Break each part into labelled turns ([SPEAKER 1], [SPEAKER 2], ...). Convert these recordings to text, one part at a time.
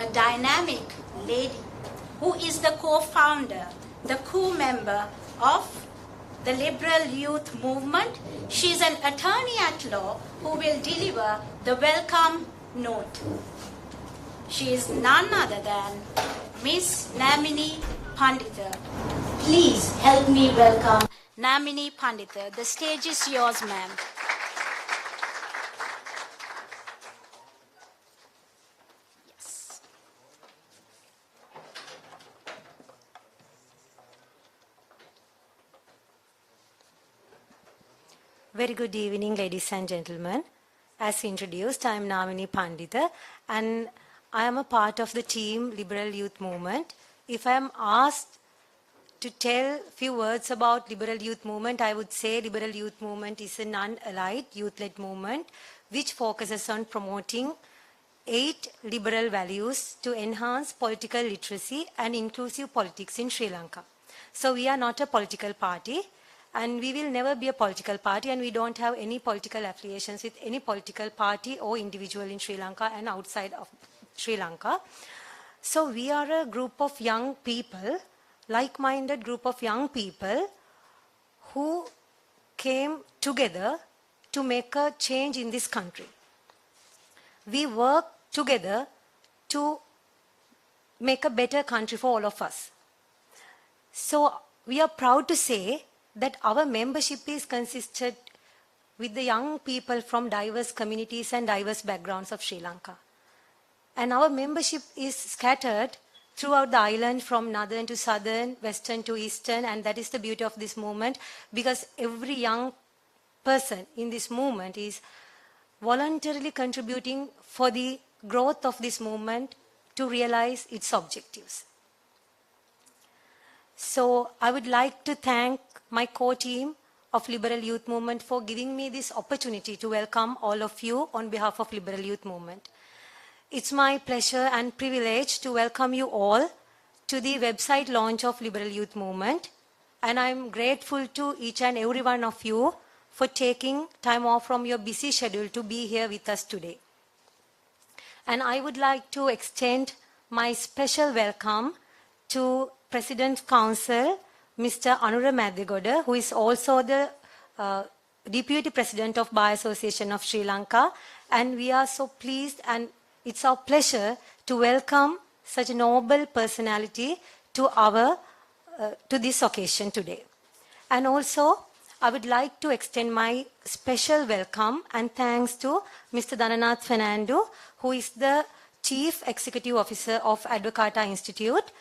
[SPEAKER 1] a dynamic lady who is the co-founder, the co-member of the Liberal Youth Movement. She is an attorney at law who will deliver the welcome note. She is none other than Miss Namini Pandita. Please help me welcome Namini Pandita. The stage is yours, ma'am. Yes.
[SPEAKER 2] Very good evening, ladies and gentlemen. As introduced, I am Namini Pandita and I am a part of the team Liberal Youth Movement. If I am asked to tell a few words about Liberal Youth Movement, I would say Liberal Youth Movement is a non-allied youth-led movement which focuses on promoting 8 liberal values to enhance political literacy and inclusive politics in Sri Lanka. So we are not a political party and we will never be a political party, and we don't have any political affiliations with any political party or individual in Sri Lanka and outside of Sri Lanka. So we are a group of young people, like-minded group of young people who came together to make a change in this country. We work together to make a better country for all of us. So we are proud to say that our membership is consisted with the young people from diverse communities and diverse backgrounds of Sri Lanka. And our membership is scattered throughout the island from northern to southern, western to eastern, and that is the beauty of this movement, because every young person in this movement is voluntarily contributing for the growth of this movement to realize its objectives. So I would like to thank my core team of Liberal Youth Movement for giving me this opportunity to welcome all of you on behalf of Liberal Youth Movement. It's my pleasure and privilege to welcome you all to the website launch of Liberal Youth Movement, and I'm grateful to each and every one of you for taking time off from your busy schedule to be here with us today. And I would like to extend my special welcome to President Council, Mr. Anura Maddigoda, who is also the Deputy President of Bar Association of Sri Lanka, and we are so pleased and it's our pleasure to welcome such a noble personality to this occasion today. And also, I would like to extend my special welcome and thanks to Mr. Dhananath Fernando, who is the Chief Executive Officer of Advocata Institute.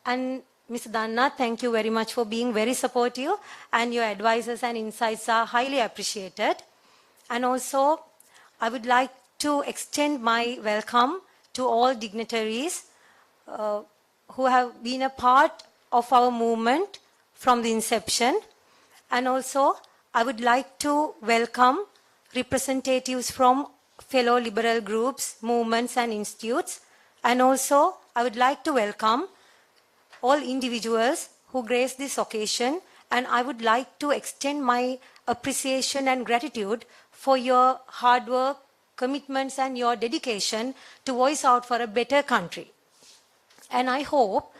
[SPEAKER 2] And Mr. Dhananath, thank you very much for being very supportive, and your advices and insights are highly appreciated. And also, I would like to extend my welcome to all dignitaries who have been a part of our movement from the inception. And also, I would like to welcome representatives from fellow liberal groups, movements and institutes. And also, I would like to welcome all individuals who grace this occasion, and I would like to extend my appreciation and gratitude for your hard work, commitments and your dedication to voice out for a better country. And I hope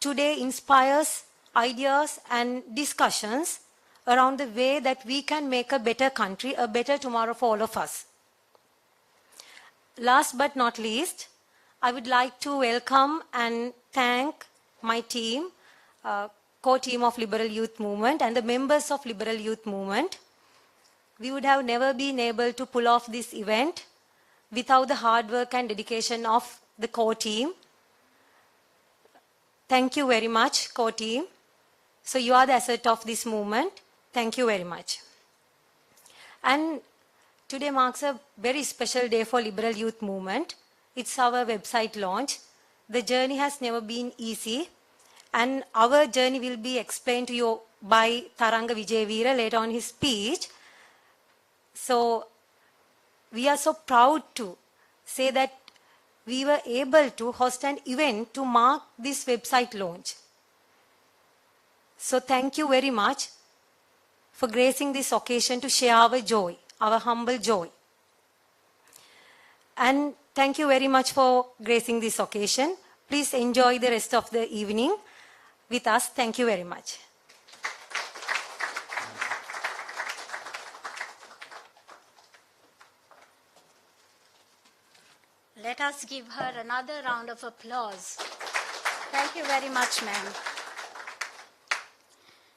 [SPEAKER 2] today inspires ideas and discussions around the way that we can make a better country, a better tomorrow for all of us. Last but not least, I would like to welcome and thank my team, core team of Liberal Youth Movement and the members of Liberal Youth Movement. We would have never been able to pull off this event without the hard work and dedication of the core team. Thank you very much, core team. So you are the asset of this movement. Thank you very much. And today marks a very special day for Liberal Youth Movement. It's our website launch. The journey has never been easy, and our journey will be explained to you by Tharanga Vijayveera later on his speech. So we are so proud to say that we were able to host an event to mark this website launch. So thank you very much for gracing this occasion to share our joy, our humble joy. And Thank you very much for gracing this occasion. Please enjoy the rest of the evening with us. Thank you very much.
[SPEAKER 1] Let us give her another round of applause. Thank you very much, ma'am.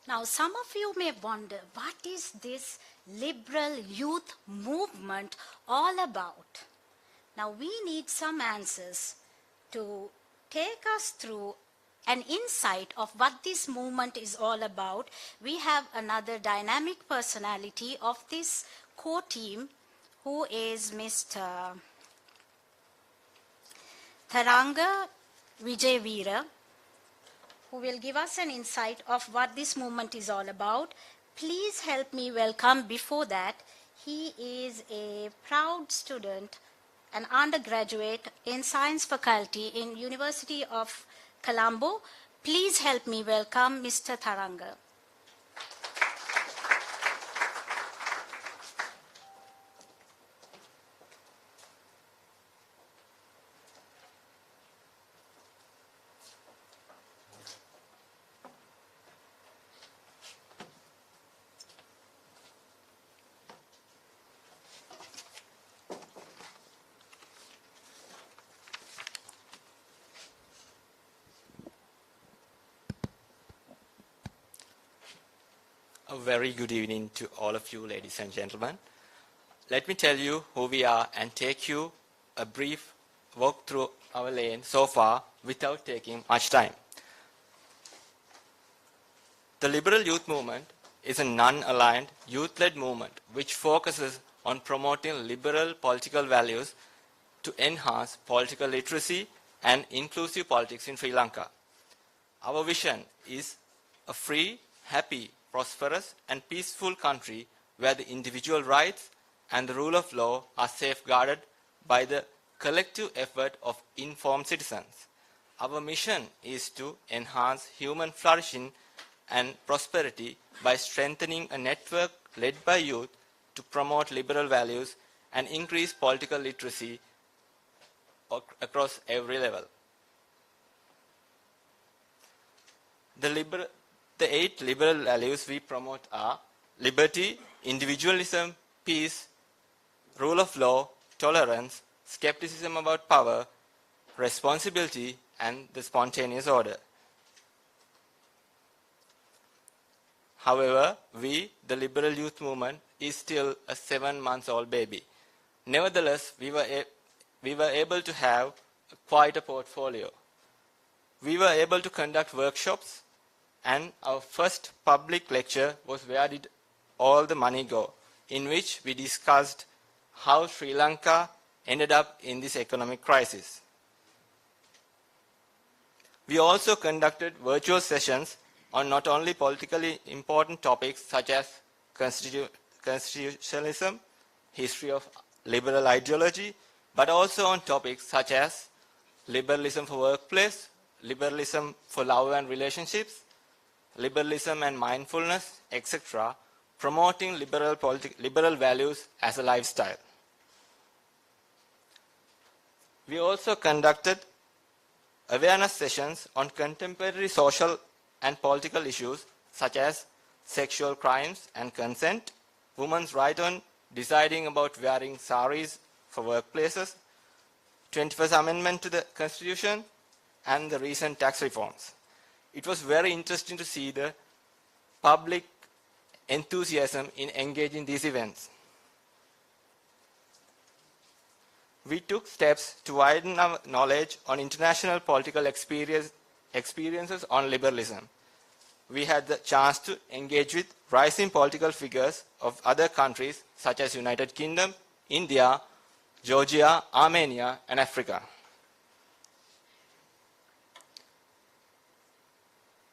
[SPEAKER 1] Now, some of you may wonder, what is this liberal youth movement all about? Now, we need some answers to take us through an insight of what this movement is all about. We have another dynamic personality of this core team, who is Mr. Tharanga Vijayveera, who will give us an insight of what this movement is all about. Please help me welcome, before that, he is a proud student, an undergraduate in science faculty in University of Colombo. Please help me welcome Mr. Tharanga.
[SPEAKER 3] A very good evening to all of you, ladies and gentlemen. Let me tell you who we are and take you a brief walk through our lane so far without taking much time. The Liberal Youth Movement is a non-aligned, youth-led movement which focuses on promoting liberal political values to enhance political literacy and inclusive politics in Sri Lanka. Our vision is a free, happy, prosperous and peaceful country where the individual rights and the rule of law are safeguarded by the collective effort of informed citizens. Our mission is to enhance human flourishing and prosperity by strengthening a network led by youth to promote liberal values and increase political literacy across every level. The 8 liberal values we promote are liberty, individualism, peace, rule of law, tolerance, skepticism about power, responsibility, and the spontaneous order. However, we, the Liberal Youth Movement, is still a 7-month-old baby. Nevertheless, we were able to have quite a portfolio. We were able to conduct workshops, and our first public lecture was Where Did All the Money Go?, in which we discussed how Sri Lanka ended up in this economic crisis. We also conducted virtual sessions on not only politically important topics such as constitutionalism, history of liberal ideology, but also on topics such as liberalism for workplace, liberalism for love and relationships, liberalism and mindfulness, etc., promoting liberal values as a lifestyle. We also conducted awareness sessions on contemporary social and political issues such as sexual crimes and consent, women's right on deciding about wearing saris for workplaces, 21st Amendment to the Constitution, and the recent tax reforms. It was very interesting to see the public enthusiasm in engaging these events. We took steps to widen our knowledge on international political experiences on liberalism. We had the chance to engage with rising political figures of other countries such as United Kingdom, India, Georgia, Armenia, and Africa.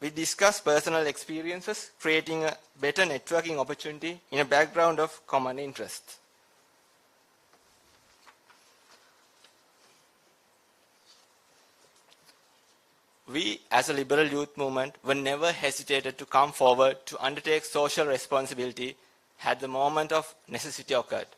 [SPEAKER 3] We discussed personal experiences, creating a better networking opportunity in a background of common interests. We, as a Liberal Youth Movement, were never hesitated to come forward to undertake social responsibility had the moment of necessity occurred.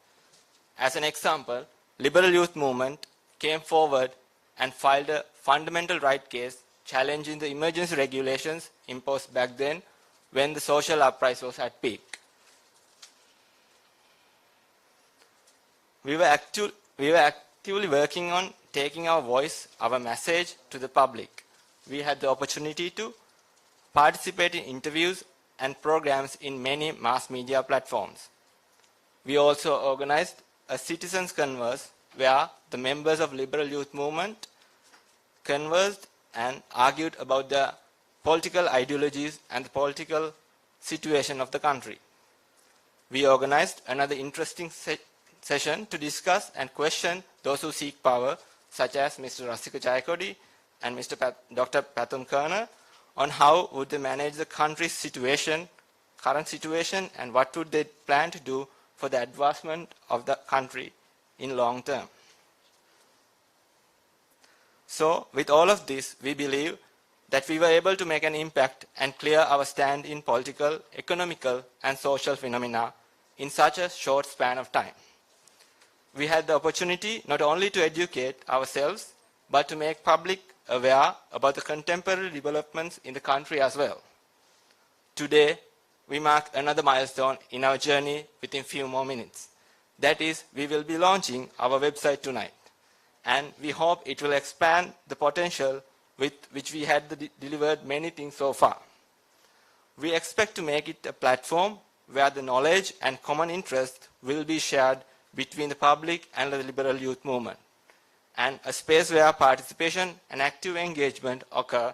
[SPEAKER 3] As an example, Liberal Youth Movement came forward and filed a fundamental right case challenging the emergency regulations imposed back then when the social uprising was at peak. We were actively working on taking our voice, our message to the public. We had the opportunity to participate in interviews and programs in many mass media platforms. We also organized a citizens' converse where the members of Liberal Youth Movement conversed and argued about the political ideologies and the political situation of the country. We organized another interesting session to discuss and question those who seek power, such as Mr. Rasika Jayakodi and Dr. Pathum Kerner, on how would they manage the country's situation, current situation, and what would they plan to do for the advancement of the country in long term. So, with all of this, we believe that we were able to make an impact and clear our stand in political, economical, and social phenomena in such a short span of time. We had the opportunity not only to educate ourselves, but to make public aware about the contemporary developments in the country as well. Today, we mark another milestone in our journey within few more minutes. That is, we will be launching our website tonight. And we hope it will expand the potential with which we had delivered many things so far. We expect to make it a platform where the knowledge and common interest will be shared between the public and the Liberal Youth Movement, and a space where participation and active engagement occur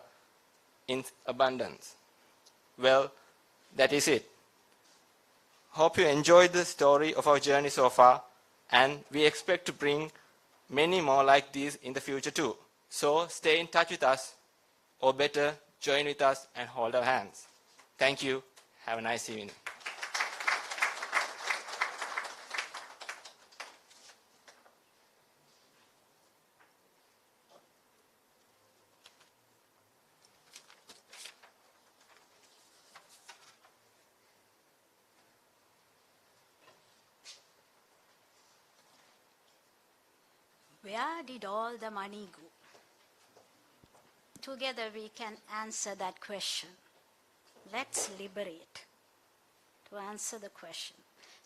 [SPEAKER 3] in abundance. Well, that is it. Hope you enjoyed the story of our journey so far, and we expect to bring many more like these in the future too. So stay in touch with us, or better, join with us and hold our hands. Thank you. Have a nice evening.
[SPEAKER 1] Where did all the money go? Together we can answer that question. Let's liberate to answer the question.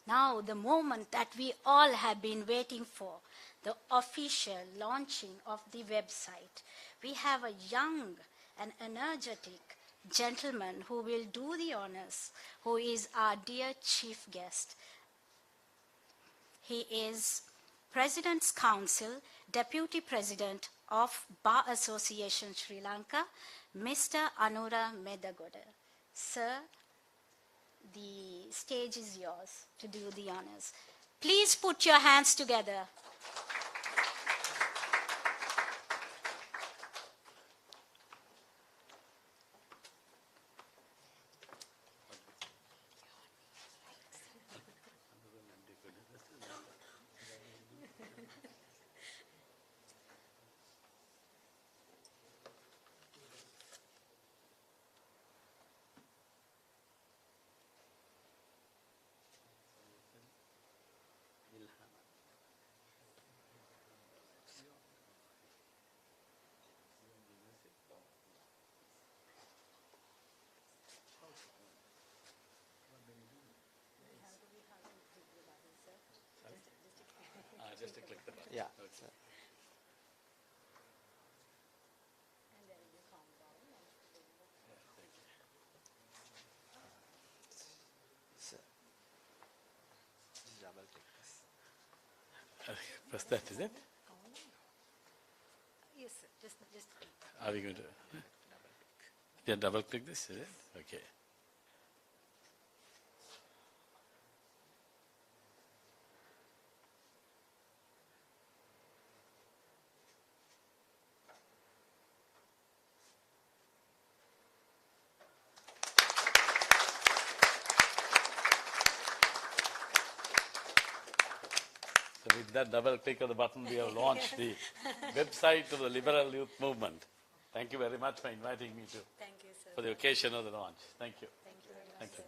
[SPEAKER 1] Now the moment that we all have been waiting for, the official launching of the website. We have a young and energetic gentleman who will do the honors, who is our dear chief guest. He is President's Council, Deputy President of Bar Association Sri Lanka, Mr. Anura Medagoda. Sir, the stage is yours to do the honors. Please put your hands together.
[SPEAKER 4] Just to click the button.
[SPEAKER 3] Yeah.
[SPEAKER 4] Okay.
[SPEAKER 3] So, just double click this.
[SPEAKER 4] Press that, is it?
[SPEAKER 2] Yes, sir. Just
[SPEAKER 4] Are we going to? Yeah, double click this, is it? Okay. So with that double click of the button, we have launched the website of the Liberal Youth Movement. Thank you very much for inviting me to
[SPEAKER 2] thank you, sir.
[SPEAKER 4] for the occasion of the launch. Thank you.
[SPEAKER 2] Thank you very much.
[SPEAKER 4] Thank you.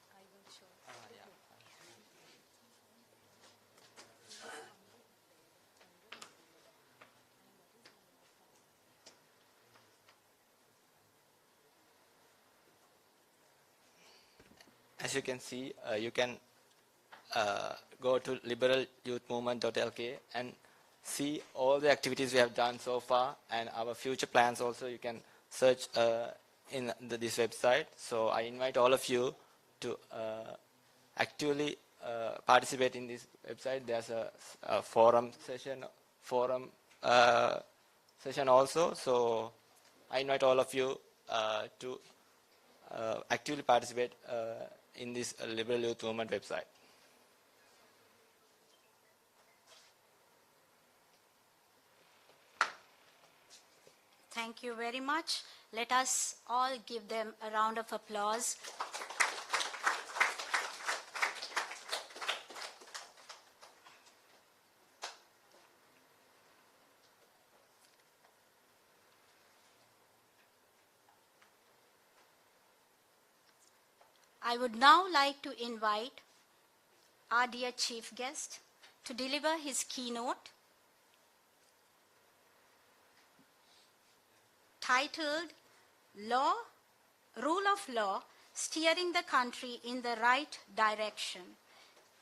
[SPEAKER 2] I will show.
[SPEAKER 3] as you can see, you can go to liberalyouthmovement.lk and see all the activities we have done so far and our future plans also. You can search in this website. So I invite all of you to actively participate in this website. There's a forum session also. So I invite all of you to actively participate in this Liberal Youth Movement website.
[SPEAKER 1] Thank you very much. Let us all give them a round of applause. I would now like to invite our dear chief guest to deliver his keynote titled Rule of Law, Steering the Country in the Right Direction.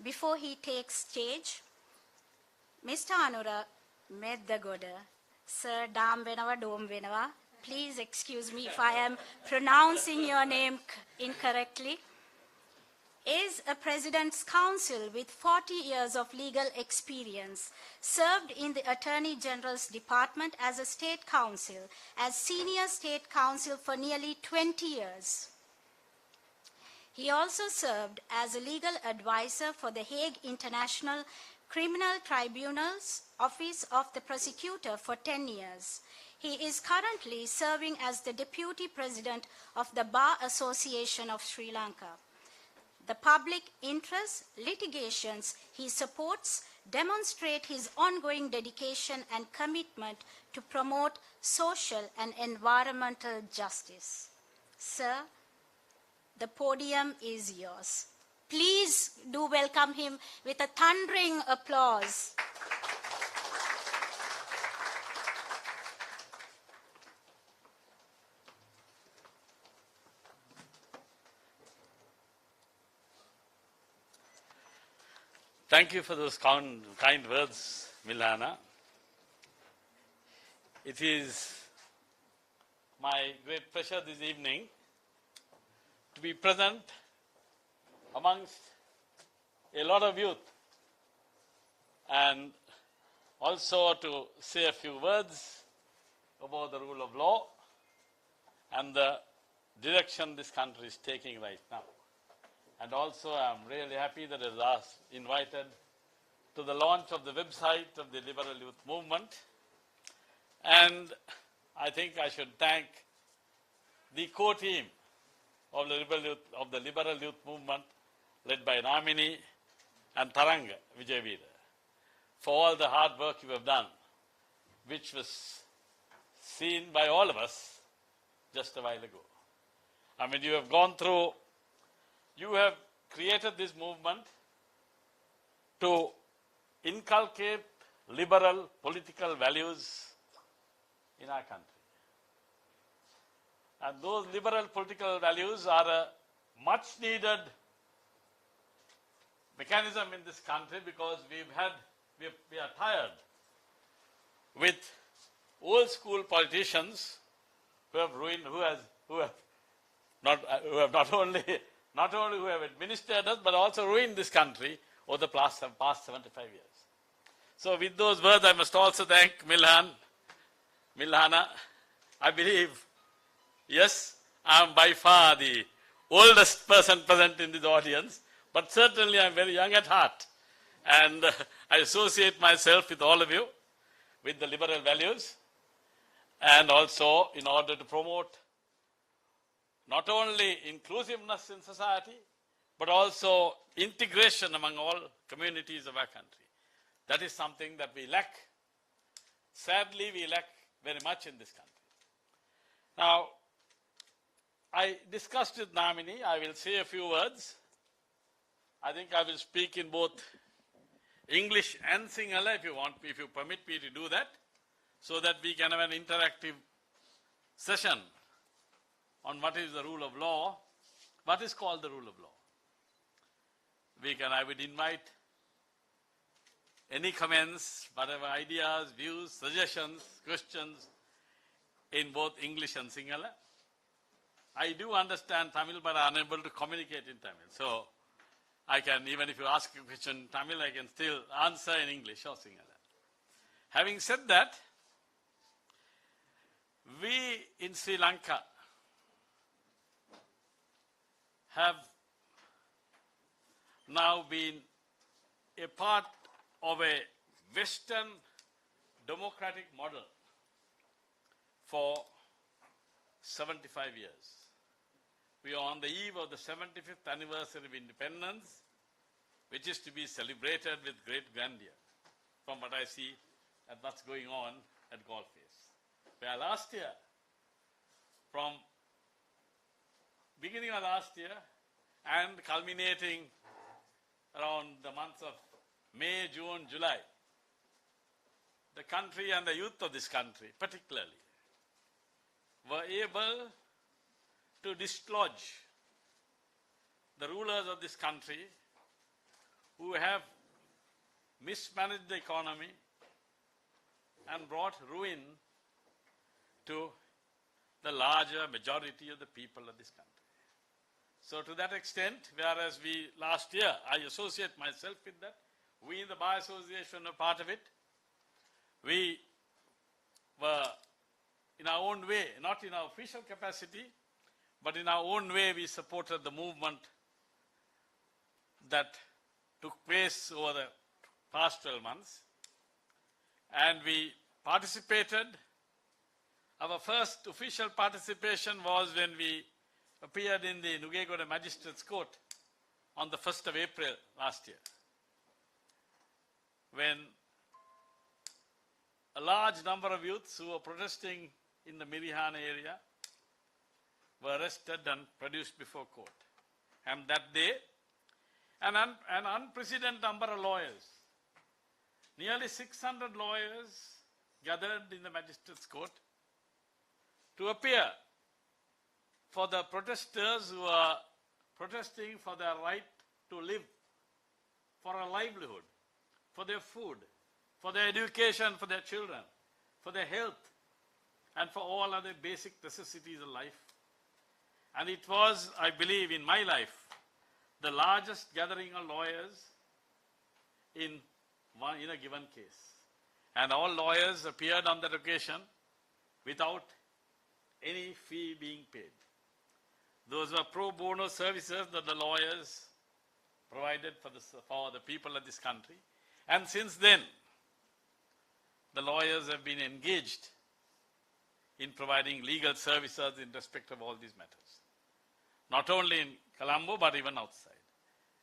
[SPEAKER 1] Before he takes stage, Mr. Anura Meddagoda, Sir Dam Venawa Dom Venawa, please excuse me if I am pronouncing your name incorrectly, is a President's Counsel with 40 years of legal experience, served in the Attorney General's Department as a State Counsel, as Senior State Counsel for nearly 20 years. He also served as a legal advisor for the Hague International Criminal Tribunal's Office of the Prosecutor for 10 years. He is currently serving as the Deputy President of the Bar Association of Sri Lanka. The public interest litigations he supports demonstrate his ongoing dedication and commitment to promote social and environmental justice. Sir, the podium is yours. Please do welcome him with a thundering applause.
[SPEAKER 4] Thank you for those kind words, Milana. It is my great pleasure this evening to be present amongst a lot of youth and also to say a few words about the rule of law and the direction this country is taking right now. And also I'm really happy that I was invited to the launch of the website of the Liberal Youth Movement. And I think I should thank the core team of the Liberal Youth Movement led by Namini and Taranga Vijayveera for all the hard work you have done, which was seen by all of us just a while ago. I mean, you have created this movement to inculcate liberal political values in our country. And those liberal political values are a much needed mechanism in this country because we are tired with old school politicians who have not only who have administered us, but also ruined this country over the past 75 years. So with those words, I must also thank Milhana. I believe, yes, I am by far the oldest person present in this audience, but certainly I am very young at heart. And I associate myself with all of you, with the liberal values, and also in order to promote not only inclusiveness in society, but also integration among all communities of our country. That is something that we lack. Sadly, we lack very much in this country. Now, I discussed with Namini. I will say a few words. I think I will speak in both English and Sinhala if you permit me to do that, so that we can have an interactive session on what is the rule of law, what is called the rule of law. I would invite any comments, whatever ideas, views, suggestions, questions in both English and Sinhala. I do understand Tamil, but I'm unable to communicate in Tamil. So I can, even if you ask a question in Tamil, I can still answer in English or Sinhala. Having said that, we in Sri Lanka have now been a part of a Western democratic model for 75 years. We are on the eve of the 75th anniversary of independence, which is to be celebrated with great grandeur, from what I see at what's going on at Galle Face. Where last year, from beginning of last year and culminating around the months of May, June, July, the country and the youth of this country particularly were able to dislodge the rulers of this country who have mismanaged the economy and brought ruin to the larger majority of the people of this country. So to that extent, whereas we last year, I associate myself with that, we in the Bar Association are part of it. We were in our own way, not in our official capacity, but in our own way we supported the movement that took place over the past 12 months. And we participated. Our first official participation was when we appeared in the Nugegoda Magistrates Court on the 1st of April last year, when a large number of youths who were protesting in the Mirihana area were arrested and produced before court. And that day, an unprecedented number of lawyers, nearly 600 lawyers gathered in the Magistrates Court to appear for the protesters who are protesting for their right to live, for a livelihood, for their food, for their education, for their children, for their health, and for all other basic necessities of life. And it was, I believe, in my life, the largest gathering of lawyers in a given case. And all lawyers appeared on that occasion without any fee being paid. Those were pro bono services that the lawyers provided for the people of this country. And since then, the lawyers have been engaged in providing legal services in respect of all these matters. Not only in Colombo, but even outside.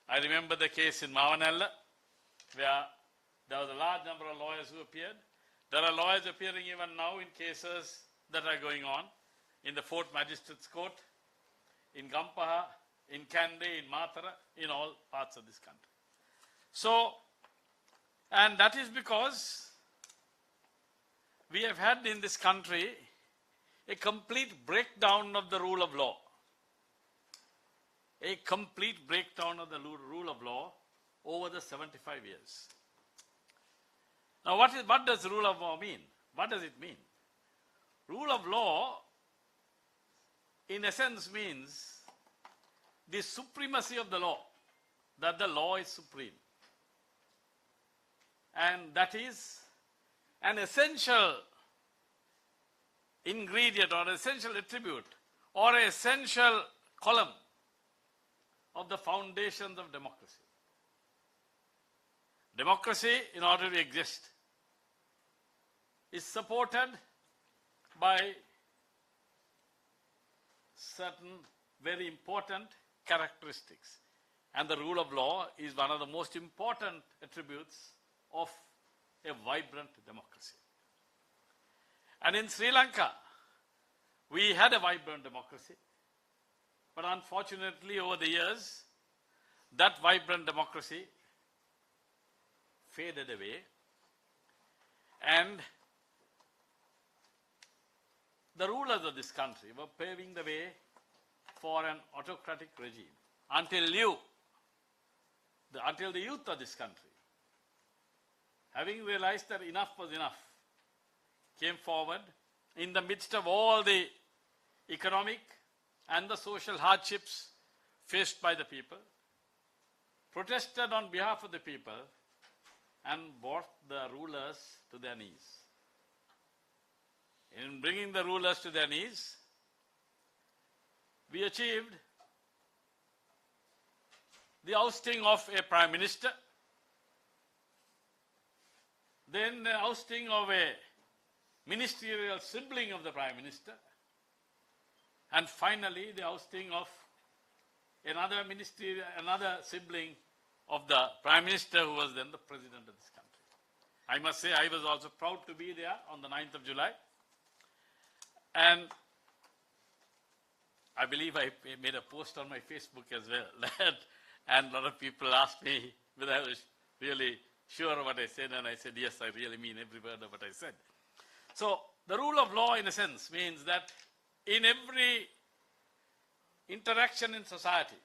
[SPEAKER 4] I remember the case in Mavanella, where there was a large number of lawyers who appeared. There are lawyers appearing even now in cases that are going on in the 4th Magistrates Court, in Gampaha, in Kandy, in Matara, in all parts of this country. So, and that is because we have had in this country a complete breakdown of the rule of law. A complete breakdown of the rule of law over the 75 years. Now, what does rule of law mean? What does it mean? Rule of law, in essence, means the supremacy of the law, that the law is supreme. And that is an essential ingredient or essential attribute or essential column of the foundations of democracy. Democracy, in order to exist, is supported by certain very important characteristics. And the rule of law is one of the most important attributes of a vibrant democracy. And in Sri Lanka, we had a vibrant democracy. But unfortunately, over the years, that vibrant democracy faded away, and the rulers of this country were paving the way for an autocratic regime until you, until the youth of this country, having realized that enough was enough, came forward in the midst of all the economic and the social hardships faced by the people, protested on behalf of the people, and brought the rulers to their knees. In bringing the rulers to their knees, we achieved the ousting of a prime minister, then the ousting of a ministerial sibling of the prime minister, and finally the ousting of another sibling of the prime minister who was then the president of this country. I must say I was also proud to be there on the 9th of July, and I believe I made a post on my Facebook as well, and a lot of people asked me whether I was really sure of what I said, and I said, yes, I really mean every word of what I said. So the rule of law, in a sense, means that in every interaction in society,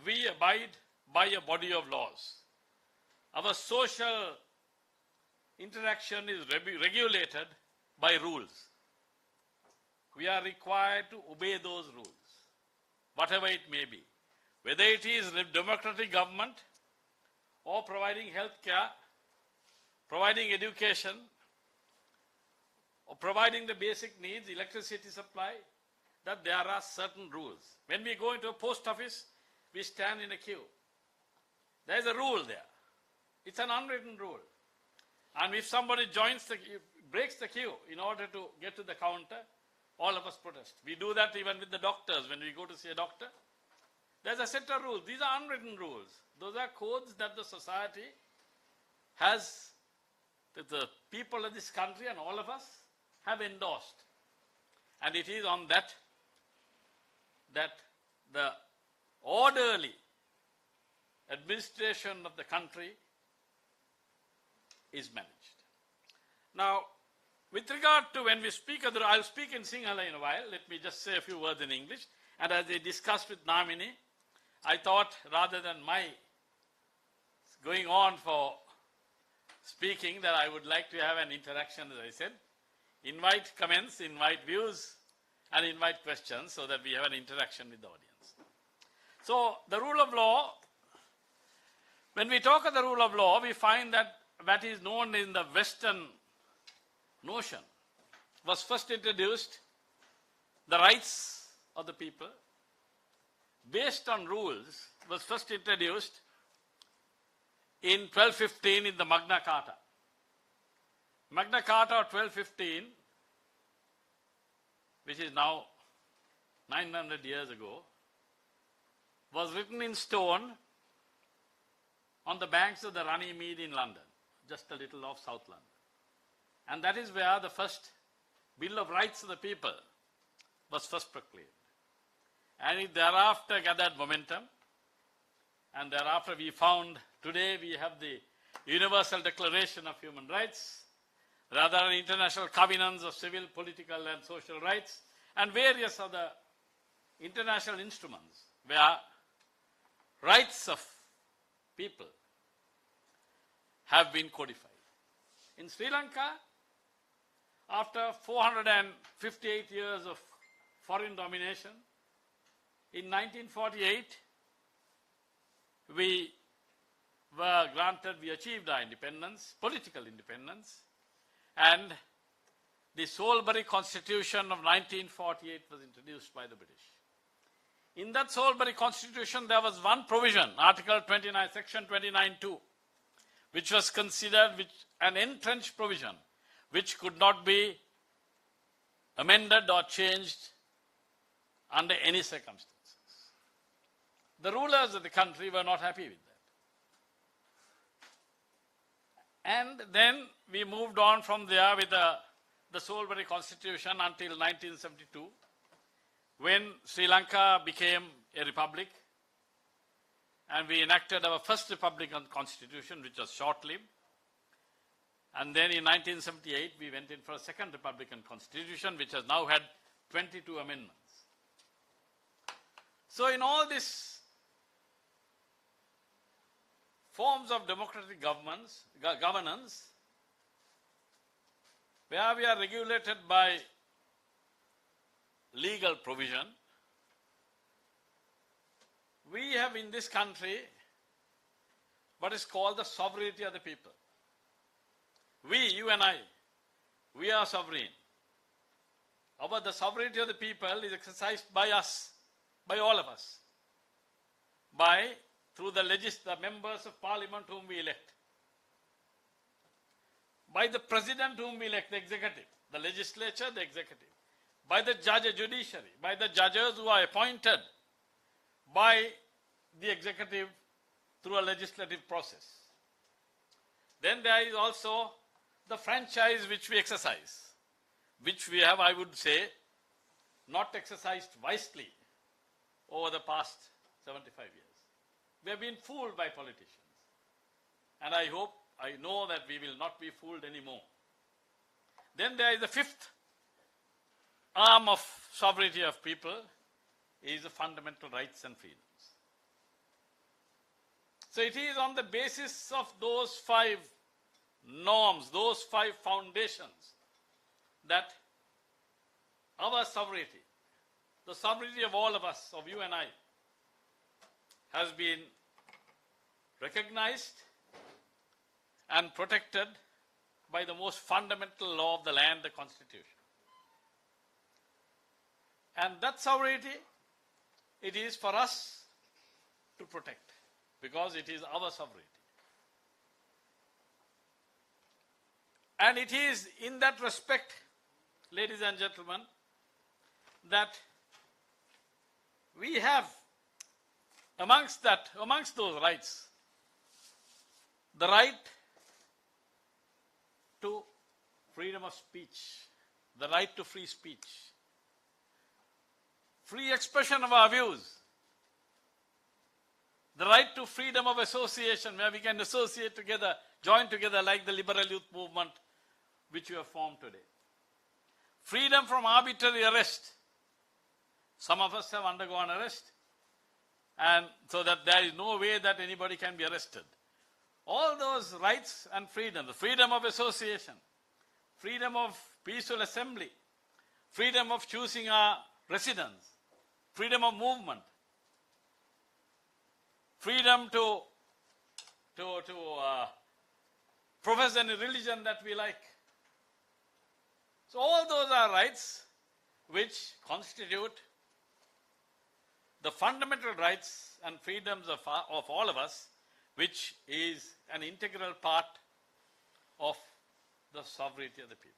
[SPEAKER 4] we abide by a body of laws. Our social interaction is regulated by rules. We are required to obey those rules, whatever it may be. Whether it is democratic government or providing health care, providing education, or providing the basic needs, electricity supply, that there are certain rules. When we go into a post office, we stand in a queue. There is a rule there. It's an unwritten rule. And if somebody breaks the queue in order to get to the counter, all of us protest. We do that even with the doctors. When we go to see a doctor, there's a set of rules. These are unwritten rules. Those are codes that the society has, that the people of this country and all of us have endorsed. And it is on that the orderly administration of the country is managed. Now, with regard to when we speak of I'll speak in Sinhala in a while. Let me just say a few words in English. And as I discussed with Namini, I thought rather than my going on for speaking, that I would like to have an interaction, as I said. Invite comments, invite views, and invite questions so that we have an interaction with the audience. So the rule of law, when we talk of the rule of law, we find that what is known in the Western notion was first introduced, the rights of the people, based on rules, was first introduced in 1215 in the Magna Carta. Magna Carta of 1215, which is now 900 years ago, was written in stone on the banks of the Runnymede in London, just a little off South London. And that is where the first Bill of Rights of the People was first proclaimed. And it thereafter gathered momentum, and thereafter we found, today we have the Universal Declaration of Human Rights, rather international covenants of civil, political and social rights, and various other international instruments where rights of people have been codified. In Sri Lanka, after 458 years of foreign domination, in 1948, we achieved our independence, political independence, and the Salisbury Constitution of 1948 was introduced by the British. In that Salisbury Constitution, there was one provision, Article 29, Section 29(2), which was considered an entrenched provision, which could not be amended or changed under any circumstances. The rulers of the country were not happy with that. And then we moved on from there with the Salisbury Constitution until 1972, when Sri Lanka became a republic, and we enacted our first Republican Constitution, which was short-lived. And then in 1978, we went in for a second Republican Constitution, which has now had 22 amendments. So in all this forms of democratic governance where we are regulated by legal provision. We have in this country what is called the sovereignty of the people. We, you and I, we are sovereign. The sovereignty of the people is exercised by us, by all of us, through the members of parliament whom we elect, by the president whom we elect, the executive, the legislature, the executive, by the judiciary, by the judges who are appointed by the executive through a legislative process. Then there is also the franchise which we exercise, which we have, I would say, not exercised wisely over the past 75 years. We have been fooled by politicians. And I know that we will not be fooled anymore. Then there is the fifth arm of sovereignty of people, is the fundamental rights and freedoms. So it is on the basis of those 5 norms, those 5 foundations, that our sovereignty, the sovereignty of all of us, of you and I, has been recognized and protected by the most fundamental law of the land, the Constitution. And that sovereignty, it is for us to protect, because it is our sovereignty. And it is in that respect, ladies and gentlemen, that we have amongst those rights, the right to freedom of speech, the right to free speech, free expression of our views, the right to freedom of association, where we can associate together, join together like the liberal youth movement which we have formed today. Freedom from arbitrary arrest. Some of us have undergone arrest, and so that there is no way that anybody can be arrested. All those rights and freedom, the freedom of association, freedom of peaceful assembly, freedom of choosing our residence, freedom of movement, freedom to profess any religion that we like. So all those are rights which constitute the fundamental rights and freedoms of all of us, which is an integral part of the sovereignty of the people.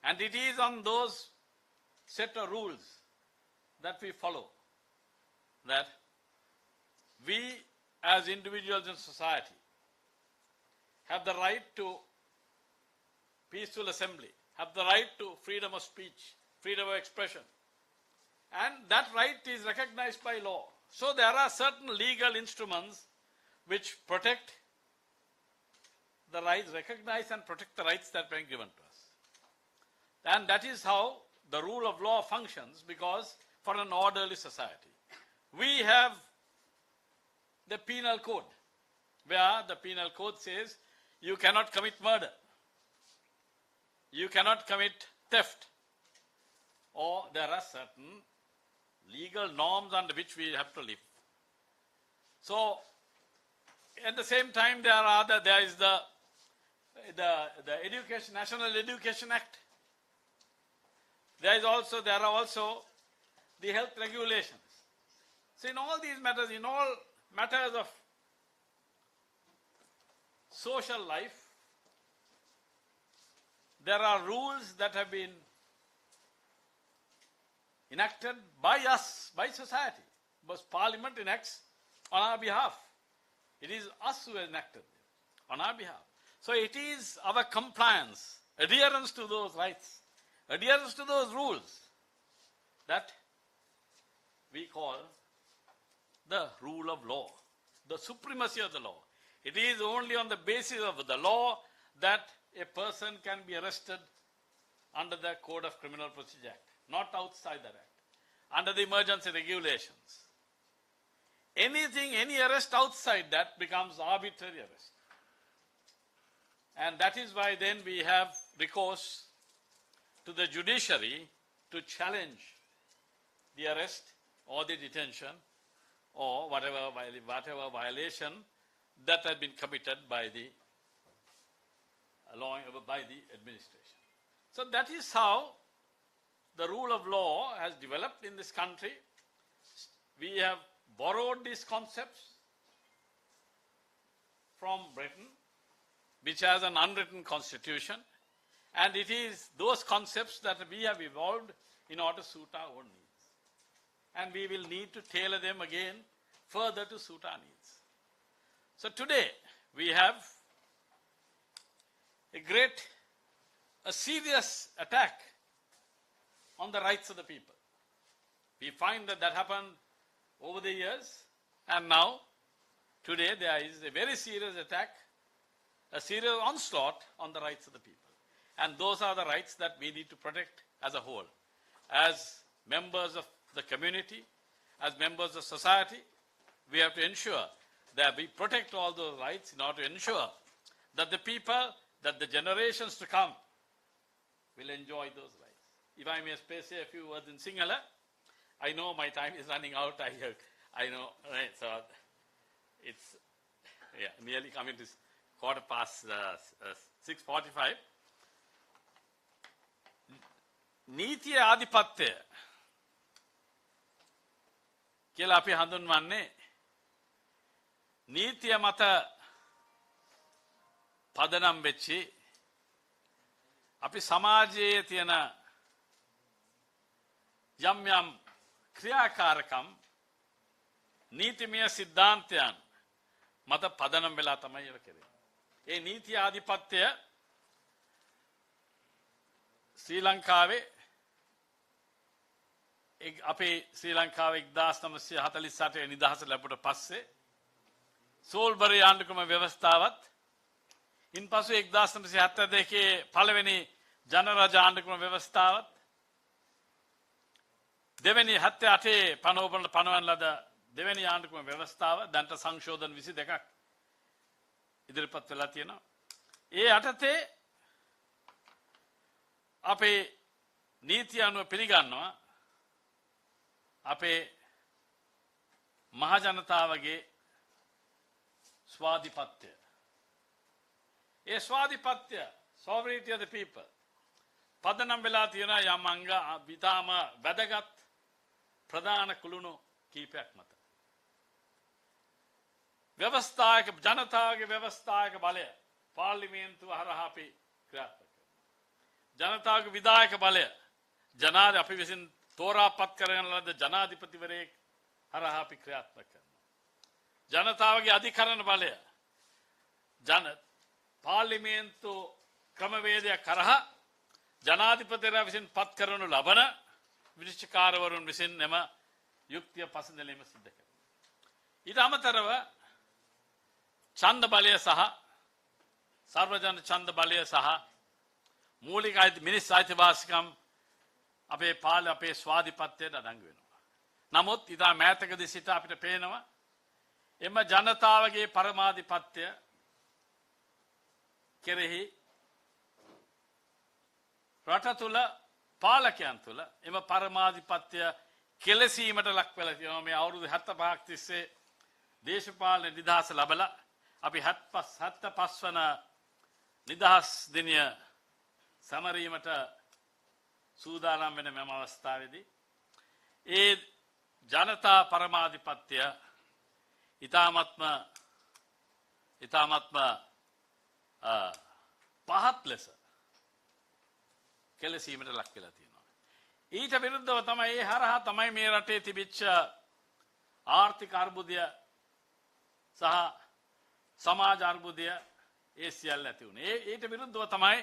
[SPEAKER 4] And it is on those set of rules that we follow that we as individuals in society have the right to peaceful assembly, have the right to freedom of speech, freedom of expression. And that right is recognized by law. So there are certain legal instruments which protect the rights, recognize and protect the rights that have been given to us. And that is how the rule of law functions, because for an orderly society, we have the penal code, where the penal code says you cannot commit murder, you cannot commit theft, or there are certain legal norms under which we have to live. So, at the same time, there is the National Education Act. There are also the health regulations. So, in all these matters, in all matters of social life, there are rules that have been enacted by us, by society, because Parliament enacts on our behalf. It is us who enacted them on our behalf. So it is our compliance, adherence to those rights, adherence to those rules that we call the rule of law, the supremacy of the law. It is only on the basis of the law that a person can be arrested under the Code of Criminal Procedure Act, not outside that act, under the emergency regulations. anything, any arrest outside that becomes arbitrary arrest. And that is why then we have recourse to the judiciary to challenge the arrest or the detention or whatever violation that has been committed by the by the administration. So that is how the rule of law has developed in this country. We have borrowed these concepts from Britain, which has an unwritten constitution, and it is those concepts that we have evolved in order to suit our own needs. And we will need to tailor them again further to suit our needs. So today we have a serious attack on the rights of the people. We find that happened over the years, and now, today, there is a very serious attack, a serious onslaught on the rights of the people. And those are the rights that we need to protect as a whole. As members of the community, as members of society, we have to ensure that we protect all those rights in order to ensure that the people, that the generations to come will enjoy those rights. If I may say a few words in Sinhala, I know my time is running out. I know, right? So it's nearly coming to 6:45. නීතිය ආධිපත්‍යය කියලා අපි හඳුන්වන්නේ නීතිය මත පදනම් වෙච්චි අපි සමාජයේ තියෙන යම් යම් ක්‍රියාකාරකම් නීතිමය සිද්ධාන්තයන් මත පදනම් වෙලා තමයි ඒක කරන්නේ. ඒ නීති ආධිපත්‍යය ශ්‍රී ලංකාවේ අපේ ශ්‍රී ලංකාවේ 1948 නිදහස ලැබුවට පස්සේ සෝල්බරි ආණ්ඩුක්‍රම ව්‍යවස්ථාවත් ඉන්පසු 1972 පළවෙනි ජනරජ ආණ්ඩුක්‍රම ව්‍යවස්ථාවත් දෙවෙනි 78 පනවන ලද දෙවෙනි ආණ්ඩුක්‍රම ව්‍යවස්ථාව දැන්ට සංශෝධන 22ක් ඉදිරිපත් වෙලා තියෙනවා. ඒ යටතේ අපේ නීතිය අනුව පිළිගන්නවා අපේ මහජනතාවගේ ස්වාධිපත්‍යය. ඒ ස්වාධිපත්‍ය, sovereignty of the people, පදනම් වෙලා තියෙන යම් අංග විතාම වැදගත් ප්‍රධාන කුළුණු කීපයක් මත. ව්‍යවස්ථායක ජනතාවගේ ව්‍යවස්ථායක බලය පාර්ලිමේන්තුව හරහා අපි ක්‍රියාත්මක කරනවා. ජනතාවගේ විධායක බලය ජනාධිපති අපි විසින් තෝරාපත් කරන ලද ජනාධිපතිවරයෙක් හරහා අපි ක්‍රියාත්මක කරනවා. ජනතාවගේ අධිකරණ බලය පාර්ලිමේන්තු ක්‍රමවේදය කරහා ජනාධිපතිවරයා විසින් පත් කරනු ලබන විනිශ්චයකාරවරුන් විසින් එම යුක්තිය පසඳලීම සිද්ධ කරනවා. ඊට අමතරව ඡන්ද බලය සහ සර්වජන ඡන්ද බලය සහ මූලික මිනිස් අයිතිවාසිකම් අපේ ස්වාධිපත්‍යයට අඩංගු වෙනවා. නමුත් ඉතා මෑතකදී සිට අපිට පේනවා එම ජනතාවගේ පරමාධිපත්‍ය කෙරෙහි රට තුළ පාලකයන් තුළ එම පරමාධිපත්‍ය කෙලසීමට ලක් වෙලා තියෙනවා. මේ අවුරුදු 75ක් තිස්සේ දේශපාලන නිදහස ලැබලා අපි 75 වන නිදහස් දිනය සමරීමට සූදානම් වෙන මෙම අවස්ථාවේදී ඒ ජනතා පරමාධිපත්‍ය ඊ타මත්ම පහත් ලෙස කෙලසීමට ලක් වෙලා තියෙනවා. ඊට විරුද්ධව තමයි ඒ හරහා තමයි මේ රටේ තිබිච්ච ආර්ථික අර්බුදය සහ සමාජ අර්බුදය ඒ සියල්ල ඇති වුණේ. ඊට විරුද්ධව තමයි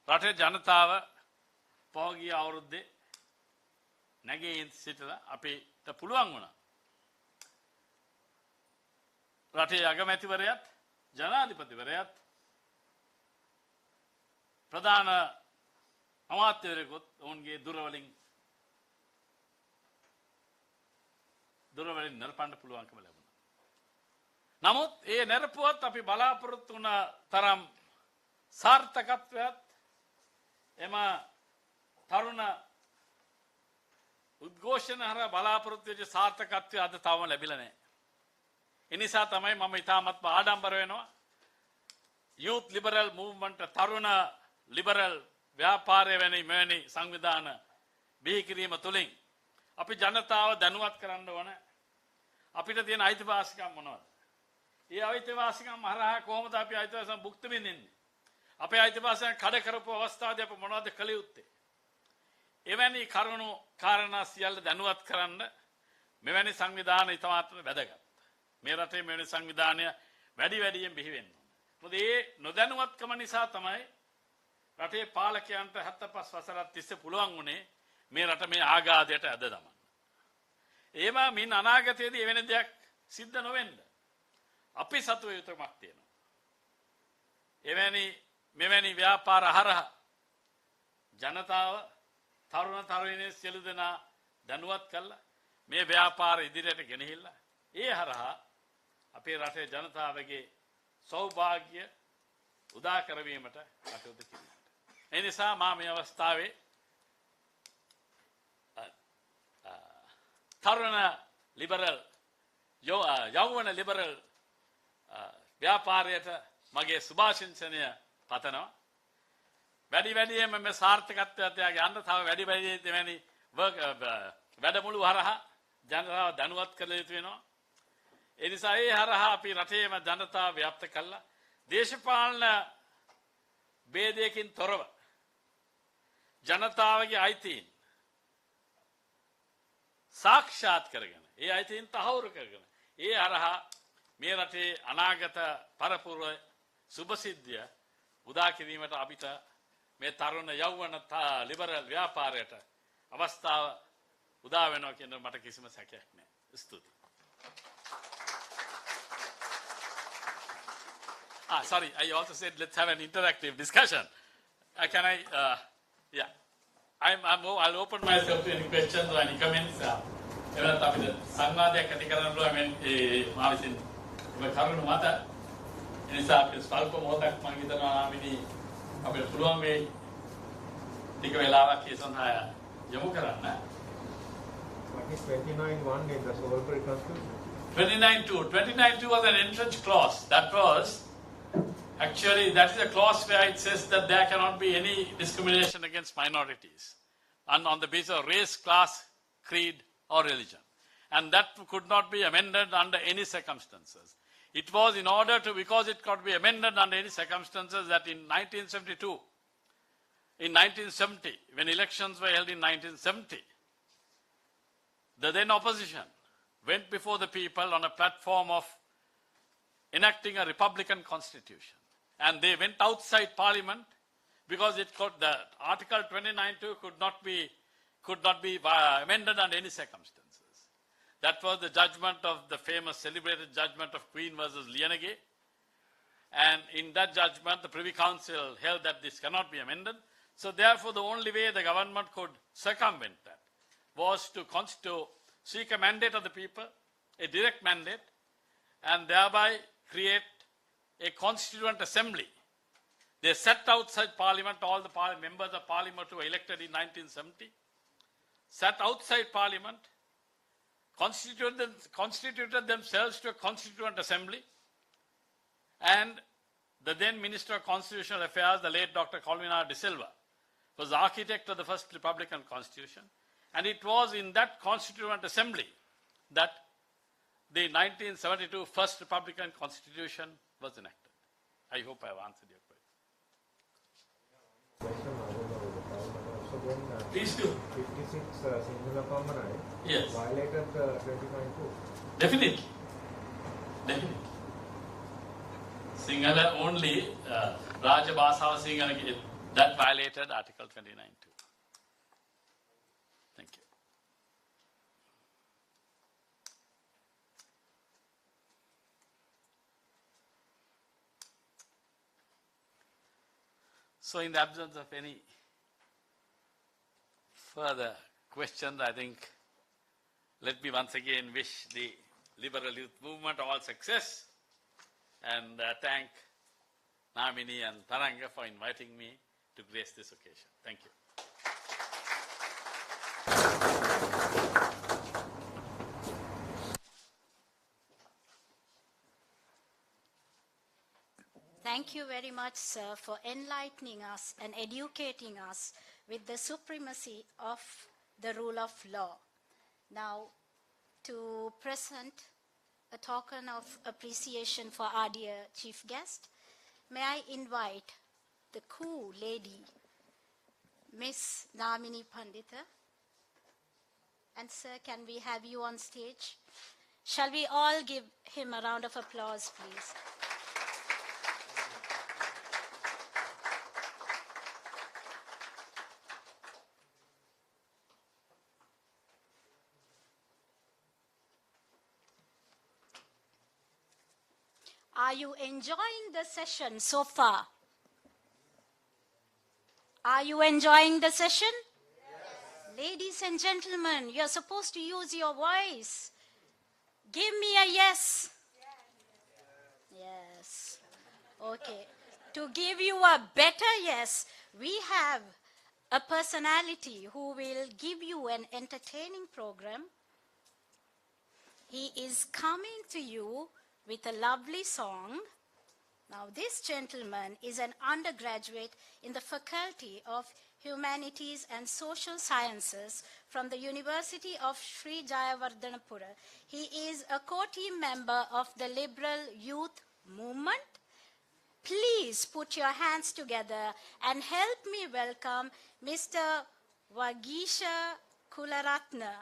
[SPEAKER 4] රටේ ජනතාව පහුගිය අවුරුද්දේ නැගී සිටලා අපිට පුළුවන් වුණා රටේ අගමැතිවරයාත් ජනාධිපතිවරයාත් ප්‍රධාන අමාත්‍යවරයෙකුත් ඔවුන්ගේ දුරවලින් නරපන්න පුළුවන්කම ලැබුණා. නමුත් ඒ නිරපුවත් අපි බලාපොරොත්තු වුණ තරම් සාර්ථකත්වයක් එම තරුණ උද්ඝෝෂණ හරහා බලාපොරොත්තු වෙච්ච සාර්ථකත්වය අද තවම ලැබිලා නැහැ. ඒ නිසා තමයි මම ඉතාමත් ආඩම්බර වෙනවා youth liberal movement තරුණ liberal ව්‍යාපාරය වැනි සංවිධාන බිහි කිරීම තුළින් අපි ජනතාව දැනුවත් කරන්න ඕන අපිට තියෙන අයිතිවාසිකම් මොනවද? ඒ අයිතිවාසිකම් හරහා කොහොමද අපි අයිතිවාසිකම් භුක්ති විඳින්නේ? අපේ අයිතිවාසිකම් කඩ කරපු අවස්ථාවේදී අපි මොනවද කළ යුත්තේ? එවැනි කරුණු කාරණා සියල්ල දැනුවත් කරන්න මෙවැනි සංවිධාන ඉතාමත් වැදගත්. මේ රටේ මෙවැනි සංවිධානය වැඩියෙන් බිහි වෙන්න ඕන. මොකද ඒ නොදැනුවත්කම නිසා තමයි රටේ පාලකයන්ට 75 වසරක් තිස්සේ පුළුවන් වුණේ මේ රට මේ ආගාධයට ඇද දමන්න. ඒවා මින් අනාගතයේදී එවැනි දෙයක් සිද්ධ නොවෙන්න අපි සතුව යුතුකමක් තියෙනවා. මෙවැනි ව්‍යාපාර හරහා ජනතාව තරුණ තරුණියන් සියලු දෙනා දැනුවත් කළා මේ ව්‍යාපාර ඉදිරියට ගෙනහිල්ලා ඒ හරහා අපේ රටේ ජනතාවගේ සෞභාග්‍ය උදා කරවීමට කටයුතු කිරීමට. ඒ නිසා මා මේ අවස්ථාවේ තරුණ ලිබරල් යෞවන ලිබරල් ව්‍යාපාරයට මගේ සුභාශිංසනය පතනවා. වැඩියෙන්ම මේ සාර්ථකත්වයට යන්න තව වැඩියෙන් මෙවැනි වැඩමුළු හරහා ජනතාව දැනුවත් කළ යුතු වෙනවා. ඒ නිසා ඒ හරහා අපි රටේම ජනතාව ව්‍යාප්ත කළා දේශපාලන ભેදයකින් තොරව ජනතාවගේ අයිතීන් සාක්ෂාත් කරගෙන ඒ අයිතීන් තහවුරු කරගෙන ඒ හරහා මේ රටේ අනාගත පරපුර සුභසිද්ධිය උදා කිරීමට අපිට මේ තරුණ යෞවන ලිබරල් ව්‍යාපාරයට අවස්ථාව උදා වෙනවා කියන මට කිසිම සැකයක් නැහැ. ස්තුතියි. Sorry, I also said let's have an interactive discussion. I'll open myself to any questions or any comments. එවලත් අපිට සංවාදයක් ඇති කරන්න පුළුවන් මා විසින් මේ කරුණු මත එනිසා අපි ස්වල්ප මොහොතක් මම හිතනවා නාමිනී අපිට පුළුවන් මේ ටික වෙලාවක් ඒ සඳහා යොමු කරන්න.
[SPEAKER 5] What is 29.1 in the Salisbury Constitution?
[SPEAKER 4] 29.2 was an entrance clause. That is a clause where it says that there cannot be any discrimination against minorities on the basis of race, class, creed, or religion. And that could not be amended under any circumstances. It was because it could be amended under any circumstances that in 1970, when elections were held in 1970, the then opposition went before the people on a platform of enacting a republican constitution. And they went outside parliament because the article 29.2 could not be amended under any circumstances. That was the judgment of the famous celebrated judgment of Queen versus Lienage. And in that judgment, the Privy Council held that this cannot be amended. So therefore, the only way the government could circumvent that was to seek a mandate of the people, a direct mandate, and thereby create a constituent assembly. They sat outside parliament, all the members of parliament who were elected in 1970, sat outside parliament, constituted themselves to a constituent assembly, and the then Minister of Constitutional Affairs, the late Dr. Colmenar de Silva, was the architect of the first Republican Constitution. And it was in that Constituent Assembly that the 1972 first Republican Constitution was enacted. I hope I have answered your question. Please do.
[SPEAKER 5] 56 Sinhala Pamarai
[SPEAKER 4] Yes.
[SPEAKER 5] violated 29.2.
[SPEAKER 4] Definitely. Sinhala only, Rajabhasa Sinhala, that violated Article 29.2. Thank you. So in the absence of any further questions, I think let me once again wish the Liberal Youth Movement all success and thank Namini and Taranga for inviting me to grace this occasion. Thank you.
[SPEAKER 1] Thank you very much, sir, for enlightening us and educating us with the supremacy of the rule of law. Now, to present a token of appreciation for our dear chief guest, may I invite the cool lady, Miss Namini Pandita. And sir, can we have you on stage? Shall we all give him a round of applause, please? Are you enjoying the session so far? Are you enjoying the session? Yes. Ladies and gentlemen, you're supposed to use your voice. Give me a yes. Yes. Okay. To give you a better yes, we have a personality who will give you an entertaining program. He is coming to you with a lovely song. Now, this gentleman is an undergraduate in the Faculty of Humanities and Social Sciences from the University of Sri Jayawardhanapura. He is a co-team member of the Liberal Youth Movement. Please put your hands together and help me welcome Mr. Vagisha Kularatna.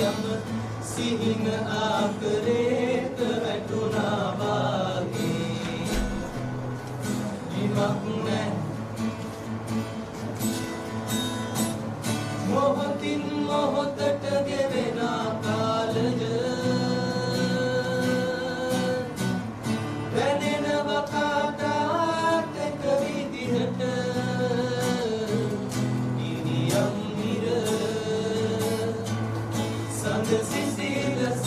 [SPEAKER 6] යම සිහින ආකරේක වැටුණා වාගේ ඉමක් නැ මොහොතින් මොහොතට ගෙවෙන කාලය දැනෙනව කාටත් එක විදිහට ඉනියම් හිර සඳ සිසිලස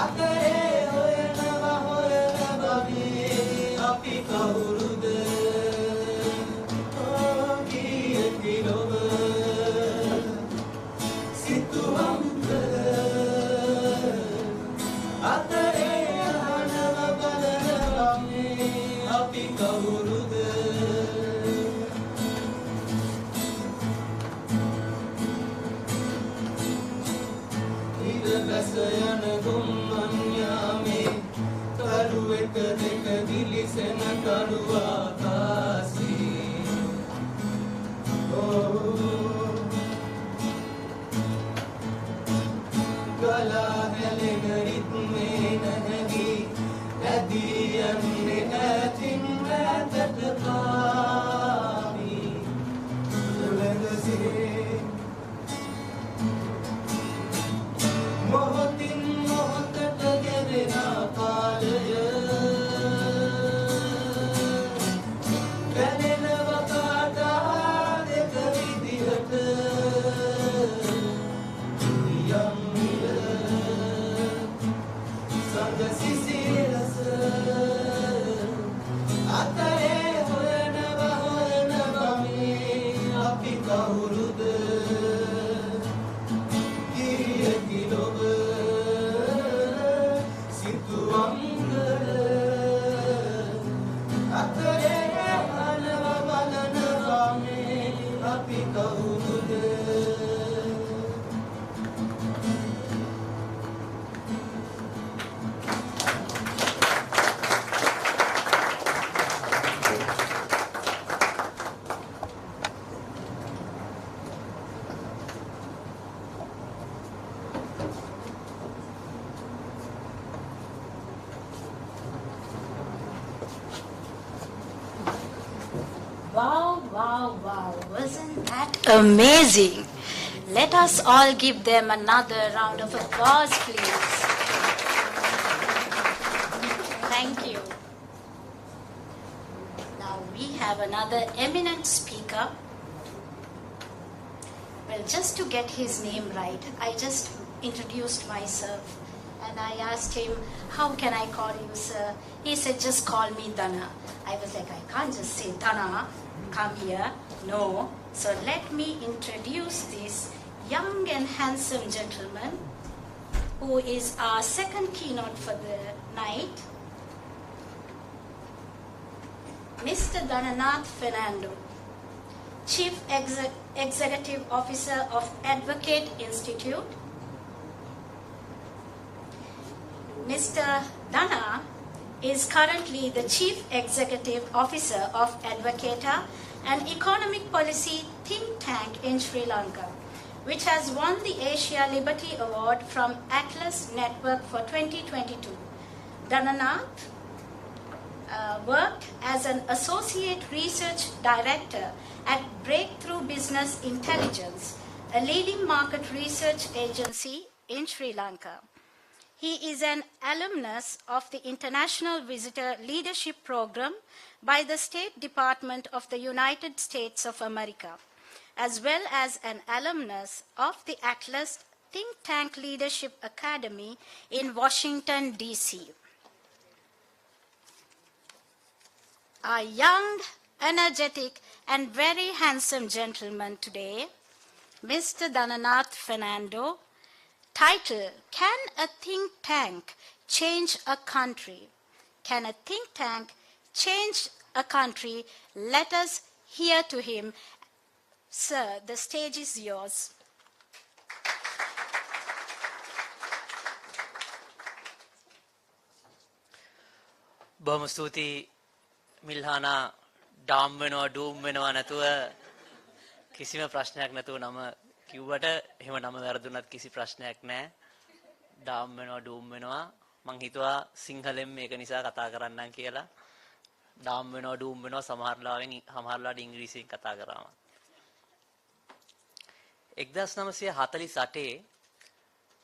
[SPEAKER 6] අතරේ හොයනවා හොයන බවේ අපි කවුරුද කිලොව සිතුවම් කළ අතරේ අහනව බලනවා අපි කවුරුද ඉර බැස යන ගොම්මන් යාමේ කරු එක දෙක දිලිසෙන කරු ආකාශී ගලා හැලෙන රිද්මේ නැහැවි ඇදී යන්නේ ඈතින් ඈතට පාවි සුළඟසේ මොහොතින් මොහොතට ගෙවෙන කාලය දැනෙනව කාටත් එක විදිහට ඉනියම් හිර සඳ සිසිලස අතරේ හොයනවා මේ අපි කවුරුද කිරියකි ලොව සිතුවම් කළ අතරේ අහනවා බලනවා මේ අපි කවුරුද
[SPEAKER 1] Wow, wow, wow. Wasn't that amazing? Let us all give them another round of applause, please. Thank you. Now we have another eminent speaker. Well, just to get his name right, I just introduced myself and I asked him, how can I call you, sir? He said, just call me Dana. I was like, I can't just say Dana, come here. No. So let me introduce this young and handsome gentleman who is our second keynote for the night, Mr. Dhananath Fernando, Chief Executive Officer of Advocate Institute. Mr. Dana is currently the Chief Executive Officer of Advocata, an economic policy think tank in Sri Lanka, which has won the Asia Liberty Award from Atlas Network for 2022. Dhananath worked as an Associate Research Director at Breakthrough Business Intelligence, a leading market research agency in Sri Lanka. He is an alumnus of the International Visitor Leadership Program by the State Department of the United States of America, as well as an alumnus of the Atlas Think Tank Leadership Academy in Washington, D.C. Our young, energetic, and very handsome gentleman today, Mr. Dhananath Fernando, title, Can a Think Tank Change a Country? Can a think tank change a country? Let us hear to him. Sir, the stage is yours.
[SPEAKER 7] බොහොම ස්තුතියි මිල්හානා ඩාම් වෙනවා ඩූම් වෙනවා නැතුව කිසිම ප්‍රශ්නයක් නැතුව නම කිව්වට එහෙම නම වැරදුනත් කිසි ප්‍රශ්නයක් නැහැ. ඩාම් වෙනවා ඩූම් වෙනවා. මං හිතුවා සිංහලෙන් මේක නිසා කතා කරන්නම් කියලා. ඩාම් වෙනවා ඩූම් වෙනවා සමහරලාට ඉංග්‍රීසියෙන් කතා කරාම. 1948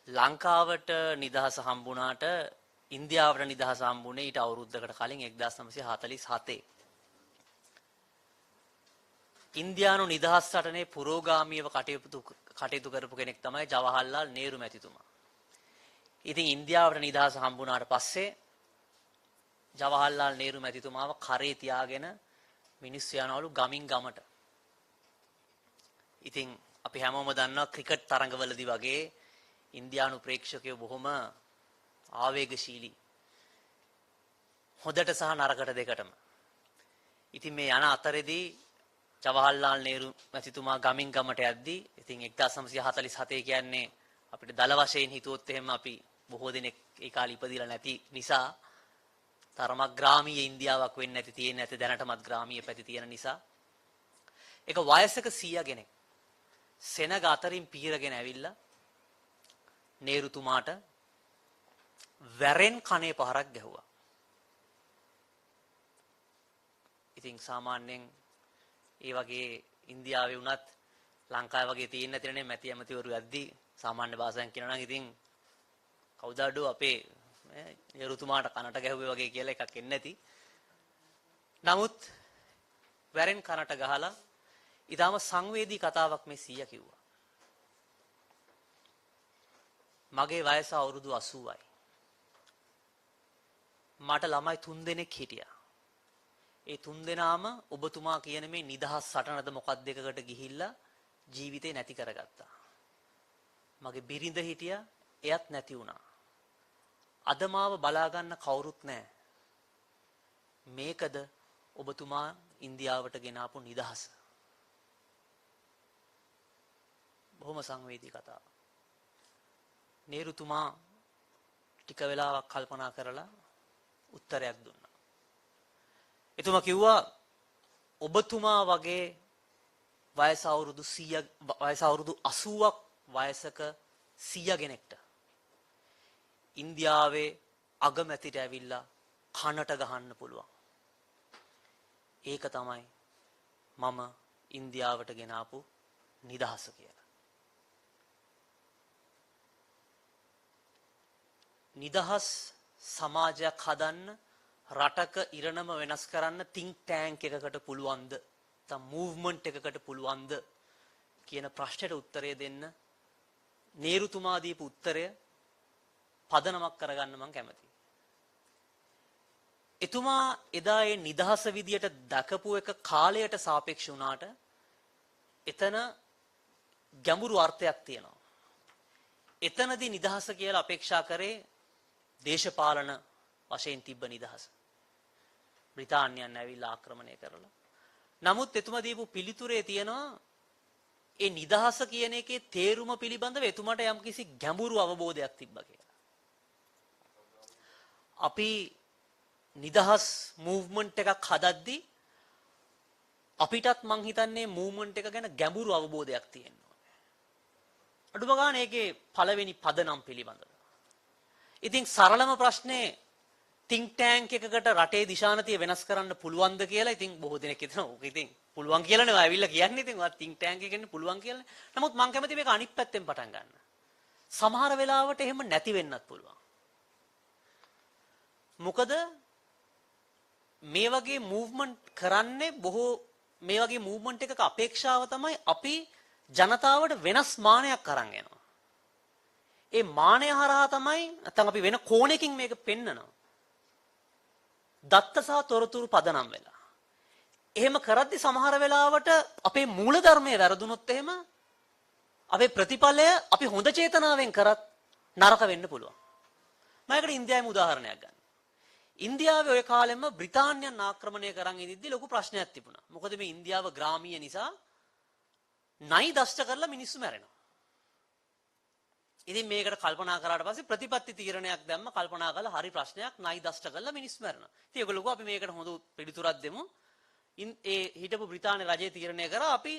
[SPEAKER 7] ලංකාවට නිදහස හම්බුණාට ඉන්දියාවට නිදහස හම්බුනේ ඊට අවුරුද්දකට කලින් 1947. ඉන්දියානු නිදහස් සටනේ පුරෝගාමීව කටයුතු කරපු කෙනෙක් තමයි ජවහර්ලාල් නේරු මැතිතුමා. ඉතින් ඉන්දියාවට නිදහස හම්බුණාට පස්සේ ජවහර්ලාල් නේරු මැතිතුමාව කරේ තියාගෙන මිනිස්සු යනවලු ගමින් ගමට. ඉතින් අපි හැමෝම දන්නවා ක්‍රිකට් තරඟවලදී වගේ ඉන්දියානු ප්‍රේක්ෂකයෝ බොහොම ආවේගශීලී. හොඳට සහ නරකට දෙකටම. ඉතින් මේ යන අතරේදී ජවහර්ලාල් නේරු මැතිතුමා ගමින් ගමට යද්දී ඉතින් 1947 කියන්නේ අපිට දල වශයෙන් හිතුවොත් එහෙම අපි බොහෝ දෙනෙක් ඒ කාලේ ඉපදිලා නැති නිසා තරමක් ග්‍රාමීය ඉන්දියාවක් වෙන්නේ නැති තියෙන්නේ නැති දැනටමත් ග්‍රාමීය පැති තියෙන නිසා ඒක වයසක 100 කෙනෙක් සෙනග අතරින් පීරගෙන ඇවිල්ලා නේරුතුමාට වැරෙන් කනේ පහරක් ගැහුවා. ඉතින් සාමාන්‍යයෙන් ඒ වගේ ඉන්දියාවේ වුණත් ලංකාවේ වගේ තියෙන නැතිනේ මැති ඇමතිවරු යද්දී සාමාන්‍ය භාෂාවෙන් කියනවා නම් ඉතින් කවුද අඩෝ අපේ නේරුතුමාට කනට ගැහුවේ වගේ කියලා එකක් එන්නේ නැති. නමුත් වැරෙන් කනට ගහලා ඊටාම සංවේදී කතාවක් මේ සීයා කිව්වා. මගේ වයස අවුරුදු 80යි. මට ළමයි 3 දෙනෙක් හිටියා. ඒ 3 දෙනාම ඔබතුමා කියන මේ නිදහස් සටනද මොකක්ද එකකට ගිහිල්ලා ජීවිතේ නැති කරගත්තා. මගේ බිරිඳ හිටියා, එයත් නැති වුණා. අද මාව බලා ගන්න කවුරුත් නැහැ. මේකද ඔබතුමා ඉන්දියාවට ගෙනාපු නිදහස. බොහොම සංවේදී කතාවක්. නේරුතුමා ටික වෙලාවක් කල්පනා කරලා උත්තරයක් දුන්නා. එතුමා කිව්වා ඔබතුමා වගේ වයස අවුරුදු 80ක් වයසක 100 කෙනෙක්ට ඉන්දියාවේ අගමැතිට ඇවිල්ලා කනට ගහන්න පුළුවන්. ඒක තමයි මම ඉන්දියාවට ගෙනාපු නිදහස කියලා. නිදහස් සමාජයක් හදන්න රටක ඉරණම වෙනස් කරන්න think tank එකකට පුළුවන්ද? නැත්නම් movement එකකට පුළුවන්ද කියන ප්‍රශ්නෙට උත්තරය දෙන්න නේරුතුමා දීපු උත්තරය පදනමක් කරගන්න මම කැමතියි. එතුමා එදා ඒ නිදහස විදියට දකපු එක කාලයට සාපේක්ෂ වුණාට එතන ගැඹුරු අර්ථයක් තියෙනවා. එතනදී නිදහස කියලා අපේක්ෂා කරේ දේශපාලන වශයෙන් තිබ්බ නිදහස. බ්‍රිතාන්‍යයන් ඇවිල්ලා ආක්‍රමණය කරලා. නමුත් එතුමා දීපු පිළිතුරේ තියෙනවා ඒ නිදහස කියන එකේ තේරුම පිළිබඳව එතුමාට යම්කිසි ගැඹුරු අවබෝධයක් තිබ්බා කියලා. අපි නිදහස් මූව්මන්ට් එකක් හදද්දී අපිටත් මං හිතන්නේ මූව්මන්ට් එක ගැන ගැඹුරු අවබෝධයක් තියෙනවා. අඩුම ගානේ ඒකේ පළවෙනි පදනම් පිළිබඳව. ඉතින් සරලම ප්‍රශ්නේ think tank එකකට රටේ දිශානතිය වෙනස් කරන්න පුළුවන්ද කියලා ඉතින් බොහෝ දෙනෙක් හිතනවා. ඕක ඉතින් පුළුවන් කියලා නේ ආවිල්ලා කියන්නේ. ඉතින් ඔය think tank එක කියන්නේ පුළුවන් කියලා. නමුත් මම කැමති මේක අනිත් පැත්තෙන් පටන් ගන්න. සමහර වෙලාවට එහෙම නැති වෙන්නත් පුළුවන්. මොකද මේ වගේ මූව්මන්ට් කරන්නේ මේ වගේ මූව්මන්ට් එකක අපේක්ෂාව තමයි අපි ජනතාවට වෙනස් මානයක් අරන් එනවා. ඒ මානය හරහා තමයි නැත්නම් අපි වෙන කෝණයකින් මේක පෙන්නනවා. දත්ත සහ තොරතුරු පදනම් වෙලා. එහෙම කරද්දි සමහර වෙලාවට අපේ මූල ධර්මයේ වැරදුනොත් එහෙම අපේ ප්‍රතිඵලය අපි හොඳ චේතනාවෙන් කරත් නරක වෙන්න පුළුවන්. මම ඒකට ඉන්දියාවේ උදාහරණයක් ගන්න. ඉන්දියාවේ ওই කාලෙම බ්‍රිතාන්‍යයන් ආක්‍රමණය කරන් ඉදිද්දි ලොකු ප්‍රශ්නයක් තිබුණා. මොකද මේ ඉන්දියාව ග්‍රාමීය නිසා නයි දෂ්ට කරලා මිනිස්සු මැරෙනවා. ඉතින් මේකට කල්පනා කරාට පස්සේ ප්‍රතිපත්ති තීරණයක් දැම්ම කල්පනා කළා හරි ප්‍රශ්නයක් නයි දෂ්ට කරලා මිනිස්සු මැරෙනවා. ඉතින් ඒගොල්ලෝ අපි මේකට හොඳ පිළිතුරක් දෙමු. ඒ හිටපු බ්‍රිතාන්‍ය රජය තීරණය කරා අපි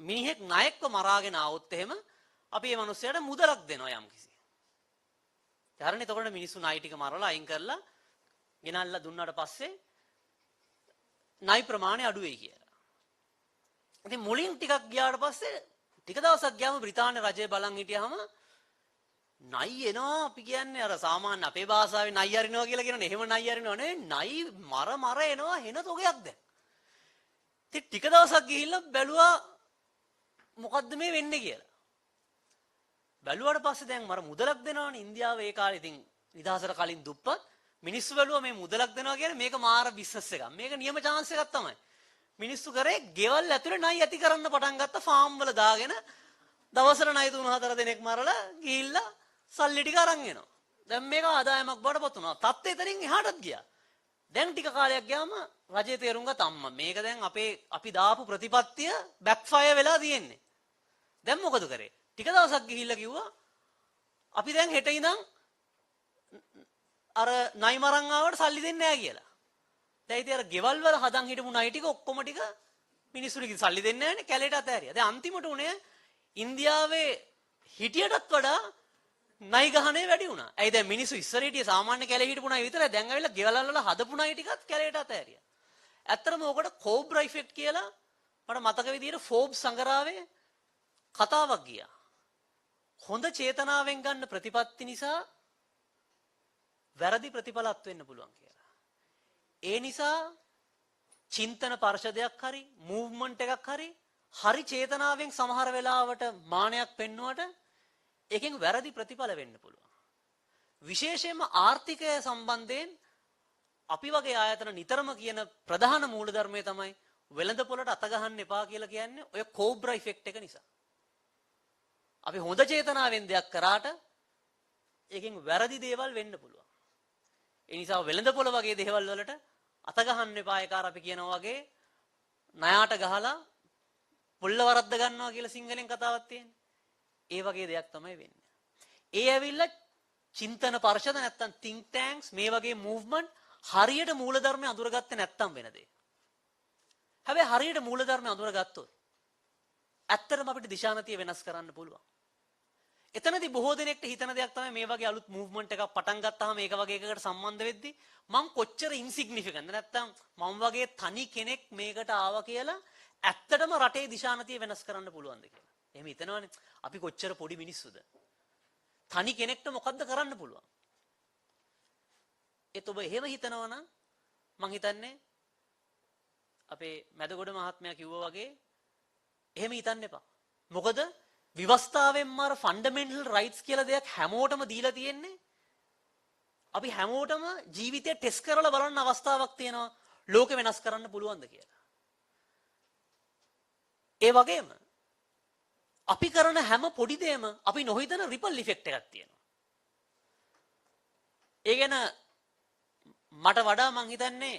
[SPEAKER 7] මිනිහෙක් ණයෙක්ව මරාගෙන ආවොත් එහෙම අපි මේ මිනිස්සයාට මුදලක් දෙනවා යම්කිසි. ඊට එතකොට මිනිස්සු ණය ටික මරලා අයින් කරලා ගෙනල්ලා දුන්නාට පස්සේ ණය ප්‍රමාණය අඩු වෙයි කියලා. ඉතින් මුලින් ටිකක් ගියාට පස්සේ ටික දවසක් ගියාම බ්‍රිතාන්‍ය රජය බලන් හිටියාම ණය එනවා අපි කියන්නේ අර සාමාන්‍ය අපේ භාෂාවේ ණය අරිනවා කියලා කියනනේ. එහෙම ණය අරිනවා නෙවෙයි ණය මර එනවා හෙන තොගයක් දැන්. ඉතින් ටික දවසක් ගිහිල්ලා බැලුවා මොකද්ද මේ වෙන්නේ කියලා. බැලුවාට පස්සේ දැන් මර මුදලක් දෙනවනේ ඉන්දියාවේ ඒ කාලේ ඉතින් නිදහසට කලින් දුප්පත් මිනිස්සු බැලුවා මේ මුදලක් දෙනවා කියන්නේ මේක මාර බිස්නස් එකක්. මේක නියම chance එකක් තමයි. මිනිස්සු කරේ ගෙවල් ඇතුලේ ණය ඇති කරන්න පටන් ගත්ත ෆාම් වල දාගෙන දවසට ණය 3-4 දෙනෙක් මරලා ගිහිල්ලා සල්ලි ටික අරන් එනවා. දැන් මේක ආදායමක් බඩපත් වුණා. තත්ත්වය එතනින් එහාටත් ගියා. දැන් ටික කාලයක් ගියාම රජේ තේරුම් ගත්තා අම්මා මේක දැන් අපි දාපු ප්‍රතිපත්තිය බෑක්ෆයර් වෙලා තියෙන්නේ. දැන් මොකද කරේ? ටික දවසක් ගිහිල්ලා කිව්වා අපි දැන් හෙට ඉඳන් අර ණය මරන් ආවට සල්ලි දෙන්නේ නැහැ කියලා. දැන් ඉතින් අර ගෙවල් වල හදන් හිටපු ණය ටික ඔක්කොම ටික මිනිස්සුන්ට සල්ලි දෙන්නේ නැහැනේ කැලේට අතෑරියා. දැන් අන්තිමට උනේ ඉන්දියාවේ හිටියටත් වඩා ණය ගහනේ වැඩි වුණා. ඇයි දැන් මිනිස්සු ඉස්සර හිටියේ සාමාන්‍ය කැලේ හිටපු ණය විතරයි. දැන් ඇවිල්ලා ගෙවල් වල හදපු ණය ටිකත් කැලේට අතෑරියා. ඇත්තටම ඕකට කෝබ්‍රා ඉෆෙක්ට් කියලා මට මතක විදියට ෆෝබ්ස් සංගරාවේ කතාවක් ගියා. හොඳ චේතනාවෙන් ගන්න ප්‍රතිපත්ති නිසා වැරදි ප්‍රතිඵලත් වෙන්න පුළුවන් කියලා. ඒ නිසා චින්තන පරිශදයක් හරි මූව්මන්ට් එකක් හරි චේතනාවෙන් සමහර වෙලාවට මානයක් පෙන්නුවට ඒකෙන් වැරදි ප්‍රතිඵල වෙන්න පුළුවන්. විශේෂයෙන්ම ආර්ථිකය සම්බන්ධයෙන් අපි වගේ ආයතන නිතරම කියන ප්‍රධාන මූලධර්මය තමයි වෙළඳපොළට අත ගහන්න එපා කියලා කියන්නේ ඔය කෝබ්‍රා ඉෆෙක්ට් එක නිසා. අපි හොඳ චේතනාවෙන් දෙයක් කරාට ඒකෙන් වැරදි දේවල් වෙන්න පුළුවන්. ඒ නිසා වෙළඳපොළ වගේ දේවල් වලට අත ගහන්න එපා ඒකාර අපි කියනවා වගේ ණයට ගහලා පොල්ල වරද්ද ගන්නවා කියලා සිංහලෙන් කතාවක් තියෙන්නේ. ඒ වගේ දෙයක් තමයි වෙන්නේ. ඒ ඇවිල්ලා චින්තන පරිශද නැත්තම් think tanks මේ වගේ movement හරියට මූලධර්මය අඳුරගත්තේ නැත්තම් වෙන දේ. හැබැයි හරියට මූලධර්මය අඳුරගත්තොත් ඇත්තටම අපිට දිශානතිය වෙනස් කරන්න පුළුවන්. එතනදී බොහෝ දෙනෙක්ට හිතන දෙයක් තමයි මේ වගේ අලුත් මූව්මන්ට් එකක් පටන් ගත්තාම මේක වගේ එකකට සම්බන්ධ වෙද්දී මම කොච්චර ඉන්සිග්නිෆිකන්ට් නැත්තම් මම වගේ තනි කෙනෙක් මේකට ආවා කියලා ඇත්තටම රටේ දිශානතිය වෙනස් කරන්න පුළුවන්ද කියලා. එහෙම හිතනවනේ අපි කොච්චර පොඩි මිනිස්සුද. තනි කෙනෙක්ට මොකද්ද කරන්න පුළුවන්? ඒත් ඔබ එහෙම හිතනවනම් මං හිතන්නේ අපේ මැදගොඩ මහත්මයා කිව්වා වගේ එහෙම හිතන්න එපා. මොකද විවස්ථාවෙන්ම අර ෆන්ඩමෙන්ටල් රයිට්ස් කියලා දෙයක් හැමෝටම දීලා තියෙන්නේ. අපි හැමෝටම ජීවිතය ටෙස්ට් කරලා බලන්න අවස්ථාවක් තියෙනවා ලෝකෙ වෙනස් කරන්න පුළුවන්ද කියලා. ඒ වගේම අපි කරන හැම පොඩි දෙයක්ම අපි නොහිතන රිපල් ඉෆෙක්ට් එකක් තියෙනවා. ඒ ගැන මට වඩා මං හිතන්නේ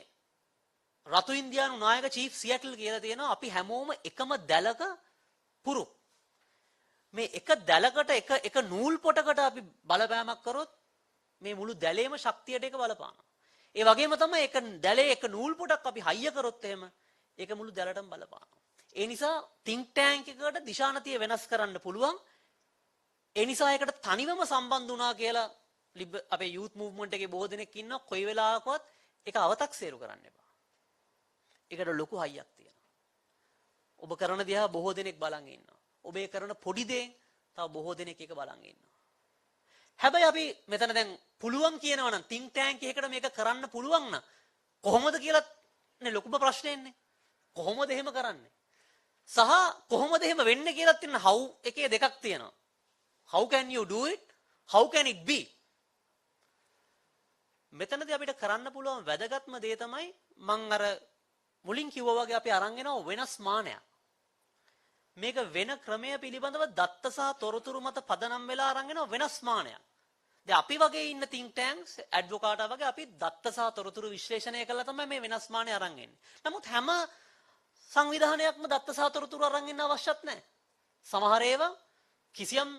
[SPEAKER 7] රතු ඉන්දියානු නායක චීෆ් සියටල් කියලා තියෙනවා අපි හැමෝම එකම දැලක පුරු. මේ එක දැලකට එක නූල් පොටකට අපි බලපෑමක් කරොත් මේ මුළු දැලේම ශක්තියට එක බලපානවා. ඒ වගේම තමයි එක දැලේ එක නූල් පොටක් අපි හයිය කරොත් එහෙම ඒක මුළු දැලටම බලපානවා. ඒ නිසා think tank එකකට දිශානතිය වෙනස් කරන්න පුළුවන්. ඒ නිසා ඒකට තනිවම සම්බන්ධ වුණා කියලා අපේ youth movement එකේ බොහෝ දෙනෙක් ඉන්නවා. කොයි වෙලාවකවත් ඒක අව탁සේරු කරන්න එපා. ඒකට ලොකු හයියක් තියෙනවා. ඔබ කරන දිහා බොහෝ දෙනෙක් බලන් ඉන්නවා. ඔබ ඒ කරන පොඩි දේ තව බොහෝ දෙනෙක් ඒක බලන් ඉන්නවා. හැබැයි අපි මෙතන දැන් පුළුවන් කියනවා නම් think tank එකකට මේක කරන්න පුළුවන් නම් කොහොමද කියලා නේ ලොකුම ප්‍රශ්නේ ඉන්නේ. කොහොමද එහෙම කරන්නේ? සහ කොහොමද එහෙම වෙන්නේ කියලා තියෙන how එකේ දෙකක් තියෙනවා. How can you do it? How can it be? මෙතනදී අපිට කරන්න පුළුවන් වැදගත්ම දේ තමයි මම අර මුලින් කිව්වා වගේ අපි අරන් එනවා වෙනස් මානයක්. මේක වෙන ක්‍රමය පිළිබඳව දත්ත සහ තොරතුරු මත පදනම් වෙලා අරන් එනවා වෙනස් මානයක්. දැන් අපි වගේ ඉන්න think tanks ඇඩ්වොකාටා වගේ අපි දත්ත සහ තොරතුරු විශ්ලේෂණය කළා තමයි මේ වෙනස් මානය අරන් එන්නේ. නමුත් හැම සංවිධානයක්ම දත්ත සහ තොරතුරු අරන් එන්න අවශ්‍යත් නැහැ. සමහර ඒවා කිසියම්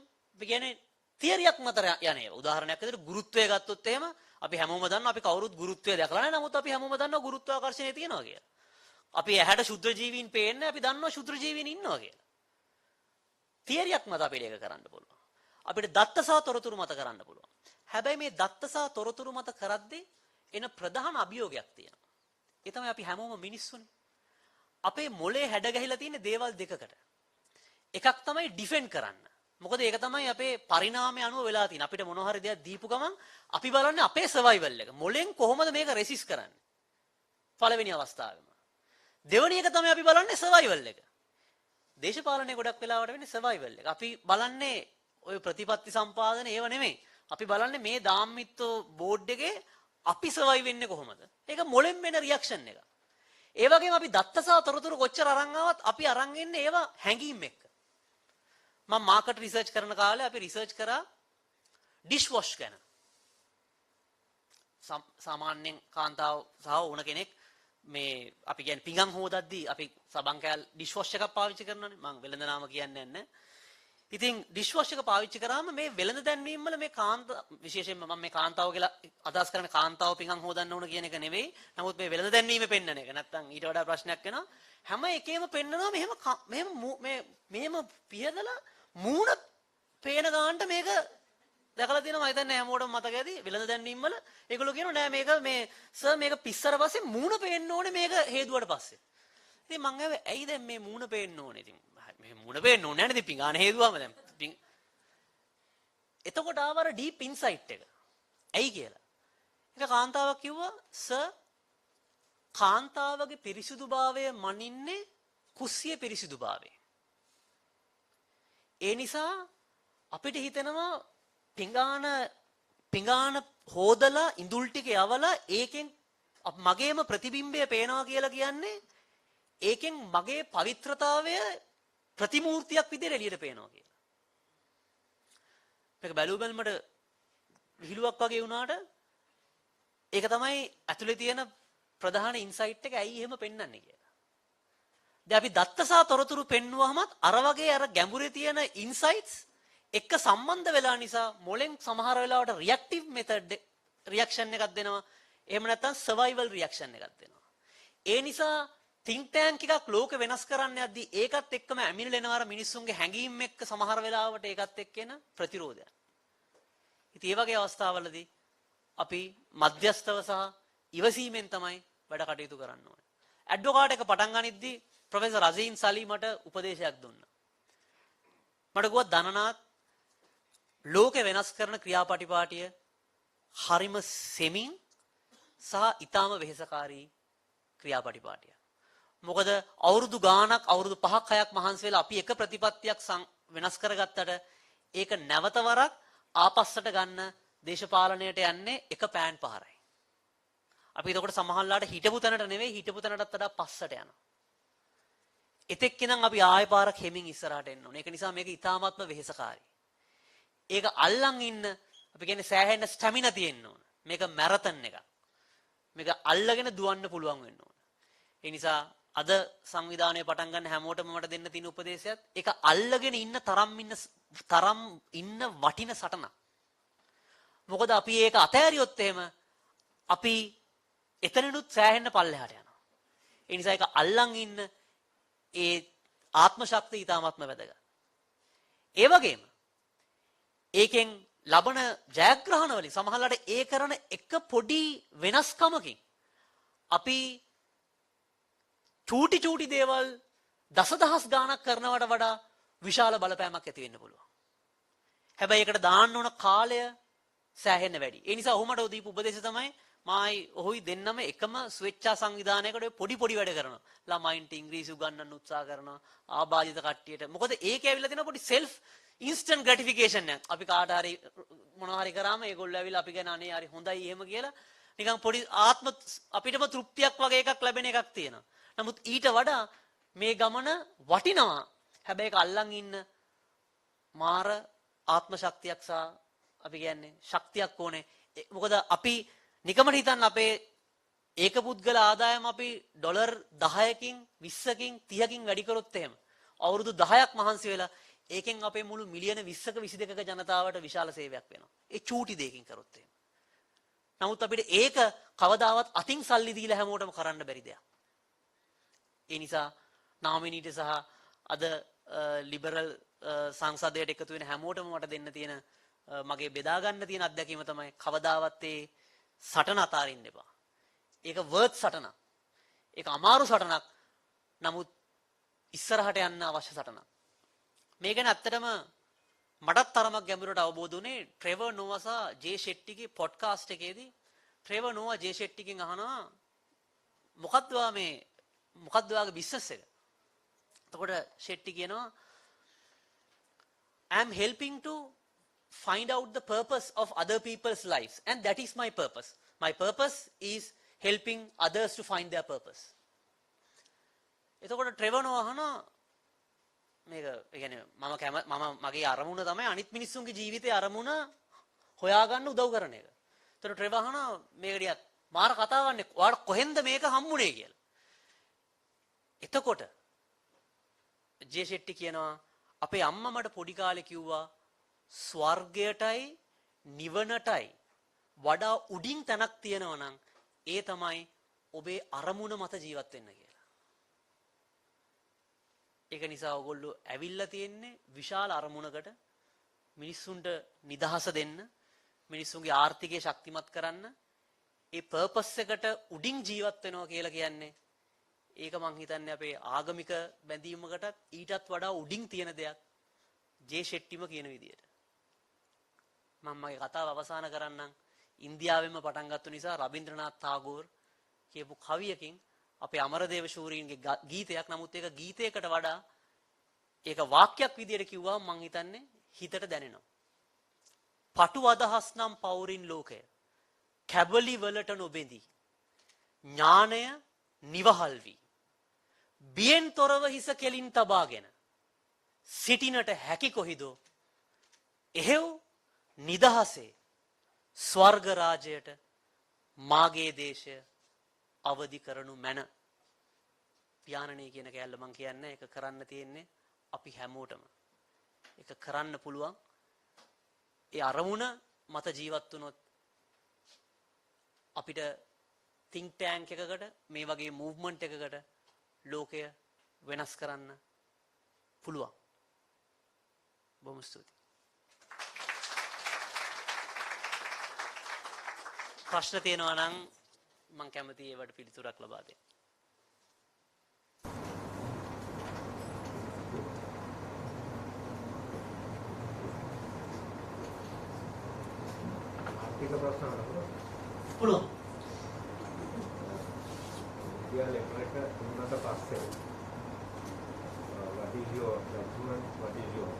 [SPEAKER 7] කියන්නේ තියරියක් මත යන ඒවා. උදාහරණයක් විදිහට ගුරුත්වය ගත්තොත් එහෙම අපි හැමෝම දන්නවා අපි කවුරුත් ගුරුත්වය දැකලා නැහැ. නමුත් අපි හැමෝම දන්නවා ගුරුත්වාකර්ෂණය තියෙනවා කියලා. අපි ඇහැට ශුද්‍ර ජීවීන් පේන්නේ අපි දන්නවා ශුද්‍ර ජීවීන් ඉන්නවා කියලා. තියරියක් මත අපිට ඒක කරන්න පුළුවන්. අපිට දත්ත සහ තොරතුරු මත කරන්න පුළුවන්. හැබැයි මේ දත්ත සහ තොරතුරු මත කරද්දී එන ප්‍රධාන අභියෝගයක් තියෙනවා. ඒ තමයි අපි හැමෝම මිනිස්සුනේ. අපේ මොලේ හැඩ ගැහිලා තියෙන දේවල් දෙකකට. එකක් තමයි ඩිෆෙන්ඩ් කරන්න. මොකද ඒක තමයි අපේ පරිණාමය අනුව වෙලා තියෙන. අපිට මොන හරි දෙයක් දීපු ගමන් අපි බලන්නේ අපේ සර්වයිවල් එක. මොලෙන් කොහොමද මේක රෙසිස්ට් කරන්නේ? පළවෙනි අවස්ථාවෙම. දෙවෙනි එක තමයි අපි බලන්නේ සර්වයිවල් එක. දේශපාලනය ගොඩක් වෙලාවට වෙන්නේ සර්වයිවල් එක. අපි බලන්නේ ඔය ප්‍රතිපත්ති සම්පාදන ඒව නෙමෙයි. අපි බලන්නේ මේ දාම්මිත්තෝ බෝඩ් එකේ අපි සර්වයිව් වෙන්නේ කොහොමද? ඒක මොලෙන් වෙන රියැක්ෂන් එක. ඒ වගේම අපි දත්ත සහ තොරතුරු කොච්චර අරන් ආවත් අපි අරන් එන්නේ ඒවා හැංගීම් එක්ක. මම මාකට් රිසර්ච් කරන කාලේ අපි රිසර්ච් කරා ඩිෂ් වොෂ් ගැන. සාමාන්‍යයෙන් කාන්තාව සහ ඕන කෙනෙක් මේ අපි කියන්නේ පිඟන් හොදද්දී අපි සබන් කෑල් ඩිෂ් වොෂ් එකක් පාවිච්චි කරනවානේ. මම වෙළඳ නාම කියන්නේ නැහැ. ඉතින් ඩිෂ් වොෂ් එක පාවිච්චි කරාම මේ වෙළඳ දැන්වීම් වල මේ විශේෂයෙන්ම මම මේ කාන්තාව කියලා අදහස් කරන්නේ කාන්තාව පිඟන් හොදන්න ඕන කියන එක නෙවෙයි. නමුත් මේ වෙළඳ දැන්වීම පෙන්වන එක. නැත්තම් ඊට වඩා ප්‍රශ්නයක් වෙනවා. හැම එකේම පෙන්නනවා මෙහෙම පියදලා මූණ පේන ගානට මේක දැකලා තියෙනවා. මම හිතන්නේ හැමෝටම මතක ඇති වෙළඳ දැන්වීම් වල ඒගොල්ලෝ කියනවා නෑ මේක සර් මේක පිස්සර පස්සේ මූණ පේන්න ඕනේ මේක හේදුවට පස්සේ. ඉතින් මං ඇහුවේ ඇයි දැන් මේ මූණ පේන්න ඕනේ? ඉතින් මේ මූණ පේන්න ඕනේ නෑනේ ඉතින් පිඟාන හේදුවම දැන්. එතකොට ආවර ඩීප් ඉන්සයිට් එක. ඇයි කියලා. ඒක කාන්තාවක් කිව්වා සර් කාන්තාවගේ පිරිසිදුභාවය මනින්නේ කුස්සියේ පිරිසිදුභාවය. ඒ නිසා අපිට හිතෙනවා පිඟාන හොදලා ඉඳුල් ටික යවලා ඒකෙන් මගේම ප්‍රතිබිම්බය පේනවා කියලා කියන්නේ ඒකෙන් මගේ පවිත්‍රතාවය ප්‍රතිමූර්තියක් විදිහට එළියට පේනවා කියලා. මේක බැලු බැලමට විහිළුවක් වගේ වුණාට ඒක තමයි ඇතුලේ තියෙන ප්‍රධාන ඉන්සයිට් එක ඇයි එහෙම පෙන්වන්නේ කියලා. දැන් අපි දත්ත සහ තොරතුරු පෙන්වුවාමත් අර වගේ අර ගැඹුරේ තියෙන ඉන්සයිට්ස් එක සම්බන්ධ වෙලා නිසා මොලෙන් සමහර වෙලාවට රියැක්ටිව් මෙතඩ් රියැක්ෂන් එකක් දෙනවා. එහෙම නැත්නම් සර්වයිවල් රියැක්ෂන් එකක් දෙනවා. ඒ නිසා think tank එකක් ලෝක වෙනස් කරන්න යද්දී ඒකත් එක්කම ඇමිනෙනවා මිනිස්සුන්ගේ හැඟීම් එක්ක සමහර වෙලාවට ඒකත් එක්ක එන ප්‍රතිරෝධයක්. ඉතින් මේ වගේ අවස්ථාවලදී අපි මධ්‍යස්තව සහ ඉවසීමෙන් තමයි වැඩ කටයුතු කරන්න ඕනේ. ඇඩ්වොකාට් එක පටන් ගනිද්දී ප්‍රොෆෙසර් රසීන් සලී මට උපදේශයක් දුන්නා. මට කිව්වා දනනාත් ලෝකෙ වෙනස් කරන ක්‍රියාපටිපාටිය හරිම සෙමින් සහ ඊටාම වෙහෙසකාරී ක්‍රියාපටිපාටිය. මොකද අවුරුදු ගාණක් අවුරුදු 5ක් 6ක් මහන්සි වෙලා අපි එක ප්‍රතිපත්තියක් වෙනස් කරගත්තට ඒක නැවත වරක් ආපස්සට ගන්න දේශපාලනයට යන්නේ එක පෑන් පහරයි. අපි එතකොට සමහරලාට හිටපු තැනට නෙවෙයි හිටපු තැනටත් වඩා පස්සට යනවා. එතෙක් ඉඳන් අපි ආයෙ පාරක් හැමින් ඉස්සරහට එන්න ඕනේ. ඒක නිසා මේක ඊටාමත්ම වෙහෙසකාරී. ඒක අල්ලන් ඉන්න අපි කියන්නේ සෑහෙන ස්ටැමිනා තියෙන්න ඕන. මේක මැරතන් එකක්. මේක අල්ලගෙන දුවන්න පුළුවන් වෙන්න ඕන. ඒ නිසා අද සංවිධානය පටන් ගන්න හැමෝටම මට දෙන්න තියෙන උපදේශයත් ඒක අල්ලගෙන ඉන්න තරම් ඉන්න වටින සටනක්. මොකද අපි ඒක අතෑරියොත් එහෙම අපි එතනනුත් සෑහෙන්න පල්ලෙහාට යනවා. ඒ නිසා ඒක අල්ලන් ඉන්න ඒ ආත්ම ශක්තිය ඊටාත්ම වැදගත්. ඒ වගේම ඒකෙන් ලබන ජයග්‍රහණ වලින් සමහරවිට ඒ කරන එක පොඩි වෙනස්කමකින් අපි චූටි දේවල් දසදහස් ගාණක් කරනවට වඩා විශාල බලපෑමක් ඇති වෙන්න පුළුවන්. හැබැයි ඒකට දාන්න ඕන කාලය සෑහෙන්න වැඩි. ඒ නිසා ඔහුමට දීපු උපදේශය තමයි මායි ඔහුයි දෙන්නම එකම ස්වේච්ඡා සංවිධානයකට පොඩි වැඩ කරනවා. ළමයින්ට ඉංග්‍රීසි උගන්වන්න උත්සාහ කරනවා. ආබාධිත කට්ටියට. මොකද ඒකේ ඇවිල්ලා තියෙන පොඩි self instant gratification එකක්. අපි කාට හරි මොනවා හරි කරාම ඒගොල්ලෝ ඇවිල්ලා අපි ගැන අනේ හරි හොඳයි එහෙම කියලා නිකන් පොඩි අපිටම තෘප්තියක් වගේ එකක් ලැබෙන එකක් තියෙනවා. නමුත් ඊට වඩා මේ ගමන වටිනවා. හැබැයි ඒක අල්ලන් ඉන්න මාර ආත්ම ශක්තියක් සහ අපි කියන්නේ ශක්තියක් ඕනේ. මොකද අපි නිකමට හිතන්න අපේ ඒක පුද්ගල ආදායම අපි ඩොලර් 10කින් 20කින් 30කින් වැඩි කරොත් එහෙම අවුරුදු 10ක් මහන්සි වෙලා ඒකෙන් අපේ මුළු මිලියන 20ක 22ක ජනතාවට විශාල සේවයක් වෙනවා. ඒ චූටි දෙයකින් කරොත් එහෙම. නමුත් අපිට ඒක කවදාවත් අතින් සල්ලි දීලා හැමෝටම කරන්න බැරි දෙයක්. ඒ නිසා නාමිනීට සහ අද ලිබරල් සංසදයට එකතු වෙන හැමෝටම මට දෙන්න තියෙන මගේ බෙදා ගන්න තියෙන අත්දැකීම තමයි කවදාවත් ඒ සටන අතාරින්න එපා. ඒක වර්ත් සටනක්. ඒක අමාරු සටනක්. නමුත් ඉස්සරහට යන්න අවශ්‍ය සටනක්. මේ ගැන ඇත්තටම මටත් තරමක් ගැඹුරට අවබෝධ වුණේ ට්‍රෙවර් නෝවා සහ ජේ ෂෙට්ටිගේ පොඩ්කාස්ට් එකේදී. ට්‍රෙවර් නෝවා ජේ ෂෙට්ටිගෙන් අහනවා මොකක්ද ඔයාගේ බිස්නස් එක? එතකොට ෂෙට්ටි කියනවා I am helping to find out the purpose of other people's lives and that is my purpose. My purpose is helping others to find their purpose. එතකොට ට්‍රෙවර් නෝවා අහනවා මේක කියන්නේ මම මගේ අරමුණ තමයි අනිත් මිනිස්සුන්ගේ ජීවිතේ අරමුණ හොයාගන්න උදව් කරන එක. ඒතර ට්‍රෙවර් අහනවා මේක ටිකක් මාර කතාවක් නේ. ඔයාලට කොහෙන්ද මේක හම්බුනේ කියලා. එතකොට ජේ ෂෙට්ටි කියනවා අපේ අම්මා මට පොඩි කාලේ කිව්වා ස්වර්ගයටයි නිවනටයි වඩා උඩින් තැනක් තියෙනවා නම් ඒ තමයි ඔබේ අරමුණ මත ජීවත් වෙන්න කියලා. ඒක නිසා ඔයගොල්ලෝ ඇවිල්ලා තියෙන්නේ විශාල අරමුණකට මිනිස්සුන්ට නිදහස දෙන්න, මිනිස්සුන්ගේ ආර්ථිකය ශක්තිමත් කරන්න. ඒ පර්පස් එකට උඩින් ජීවත් වෙනවා කියලා කියන්නේ ඒක මං හිතන්නේ අපේ ආගමික බැඳීමකටත් ඊටත් වඩා උඩින් තියෙන දෙයක් ජේ ෂෙට්ටිම කියන විදියට. මම මගේ කතාව අවසන් කරන්නම්. ඉන්දියාවෙන්ම පටන් ගත්ත නිසා රබින්ද්‍රනාත් tagore කියපු කවියකින් අපේ අමරදේව ශූරීන්ගේ ගීතයක්. නමුත් ඒක ගීතයකට වඩා ඒක වාක්‍යයක් විදියට කිව්වම මං හිතන්නේ හිතට දැනෙනවා. පටු අදහස් නම් පවුරින් ලෝකය කැබලි වලට නොබෙඳි ඥානය නිවහල් වී බියෙන් තොරව හිස කෙලින් තබාගෙන සිටිනට හැකි කොහිදෝ එහෙව් නිදහසේ ස්වර්ග රාජයට මාගේ දේශය අවදි කරනු මැන. පියාණනේ කියන කෑල්ල මං කියන්නේ ඒක කරන්න තියෙන්නේ අපි හැමෝටම. ඒක කරන්න පුළුවන්. ඒ අරමුණ මත ජීවත් වුණොත් අපිට think tank එකකට මේ වගේ movement එකකට ලෝකය වෙනස් කරන්න පුළුවන්. බොහොම ස්තුතියි. ප්‍රශ්න තියෙනවා නම් මම කැමතියි ඒවට පිළිතුරක් ලබා දෙන්න.
[SPEAKER 5] ආර්ථික ප්‍රශ්න අහන්න
[SPEAKER 7] පුළුවන්.
[SPEAKER 5] ඉන්දියා ලෙබරේට දුන්නට පස්සේ what is your judgment, what is your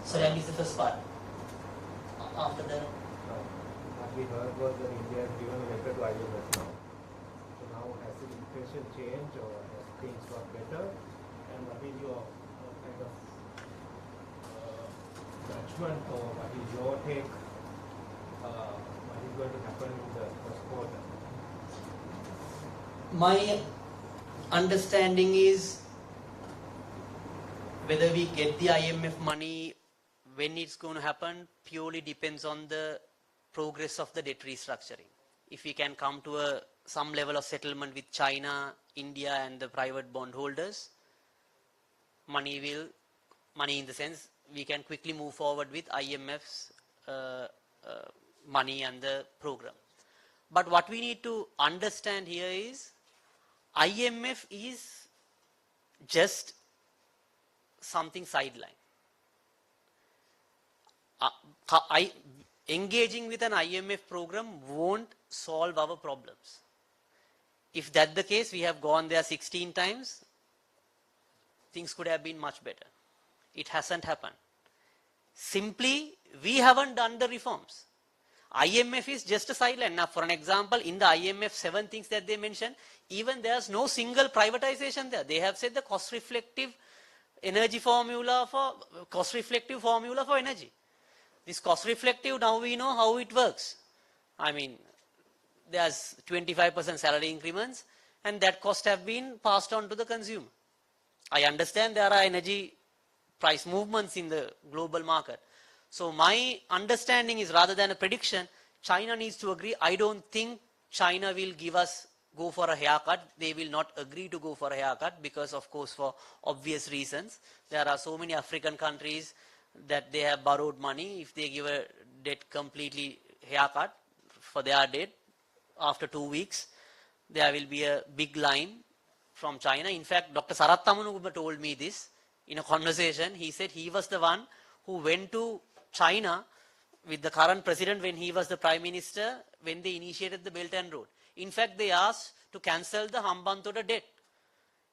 [SPEAKER 7] Sorry, I missed the first part. After the
[SPEAKER 5] what we heard was that India has given a letter to IMF now. So now has the inflation changed or has things got better? And what is your kind of judgment or what is your take? What is going to happen in the first quarter?
[SPEAKER 7] My understanding is whether we get the IMF money, when it's going to happen, purely depends on the progress of the debt restructuring. If we can come to some level of settlement with China, India and the private bondholders, money in the sense we can quickly move forward with IMF's money and the program. But what we need to understand here is IMF is just something sideline. Engaging with an IMF program won't solve our problems. If that's the case, we have gone there 16 times, things could have been much better. It hasn't happened. Simply, we haven't done the reforms. IMF is just a sideline. Now, for an example, in the IMF 7 things that they mentioned, even there's no single privatization there. They have said the cost-reflective formula for energy. This cost-reflective, now we know how it works. I mean, there's 25% salary increments, and that cost have been passed on to the consumer. I understand there are energy price movements in the global market. So my understanding is, rather than a prediction, China needs to agree. I don't think China will give us go for a haircut. They will not agree to go for a haircut because, of course, for obvious reasons. There are so many African countries that they have borrowed money. If they give a debt completely haircut for their debt, after 2 weeks, there will be a big line from China. In fact, Dr. Sarath Tamanuguma told me this in a conversation. He said he was the one who went to China with the current president when he was the prime minister, when they initiated the Belt and Road. In fact, they asked to cancel the Hambantota debt.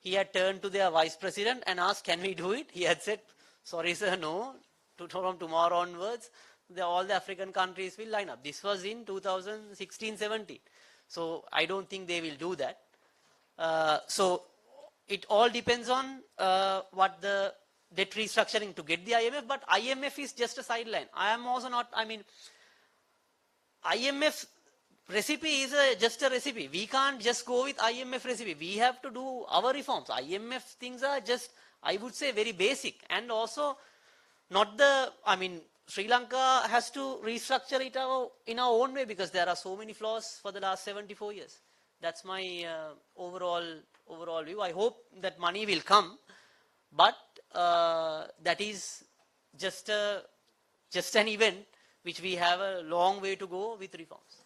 [SPEAKER 7] He had turned to their vice president and asked, can we do it? He had said, sorry sir, no. From tomorrow onwards, all the African countries will line up. This was in 2016-17. So I don't think they will do that. So it all depends on what the debt restructuring to get the IMF, but IMF is just a sideline. I am also not, IMF recipe is just a recipe. We can't just go with IMF recipe. We have to do our reforms. IMF things are just, I would say, very basic, and also not the, Sri Lanka has to restructure it in our own way because there are so many flaws for the last 74 years. That's my overall view. I hope that money will come, but that is just an event which we have a long way to go with reforms.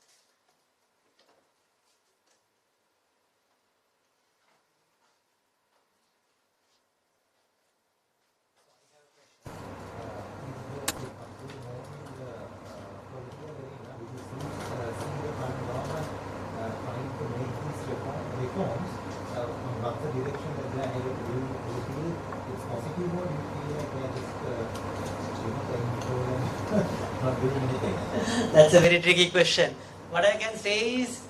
[SPEAKER 7] That's a very tricky question. What I can say is,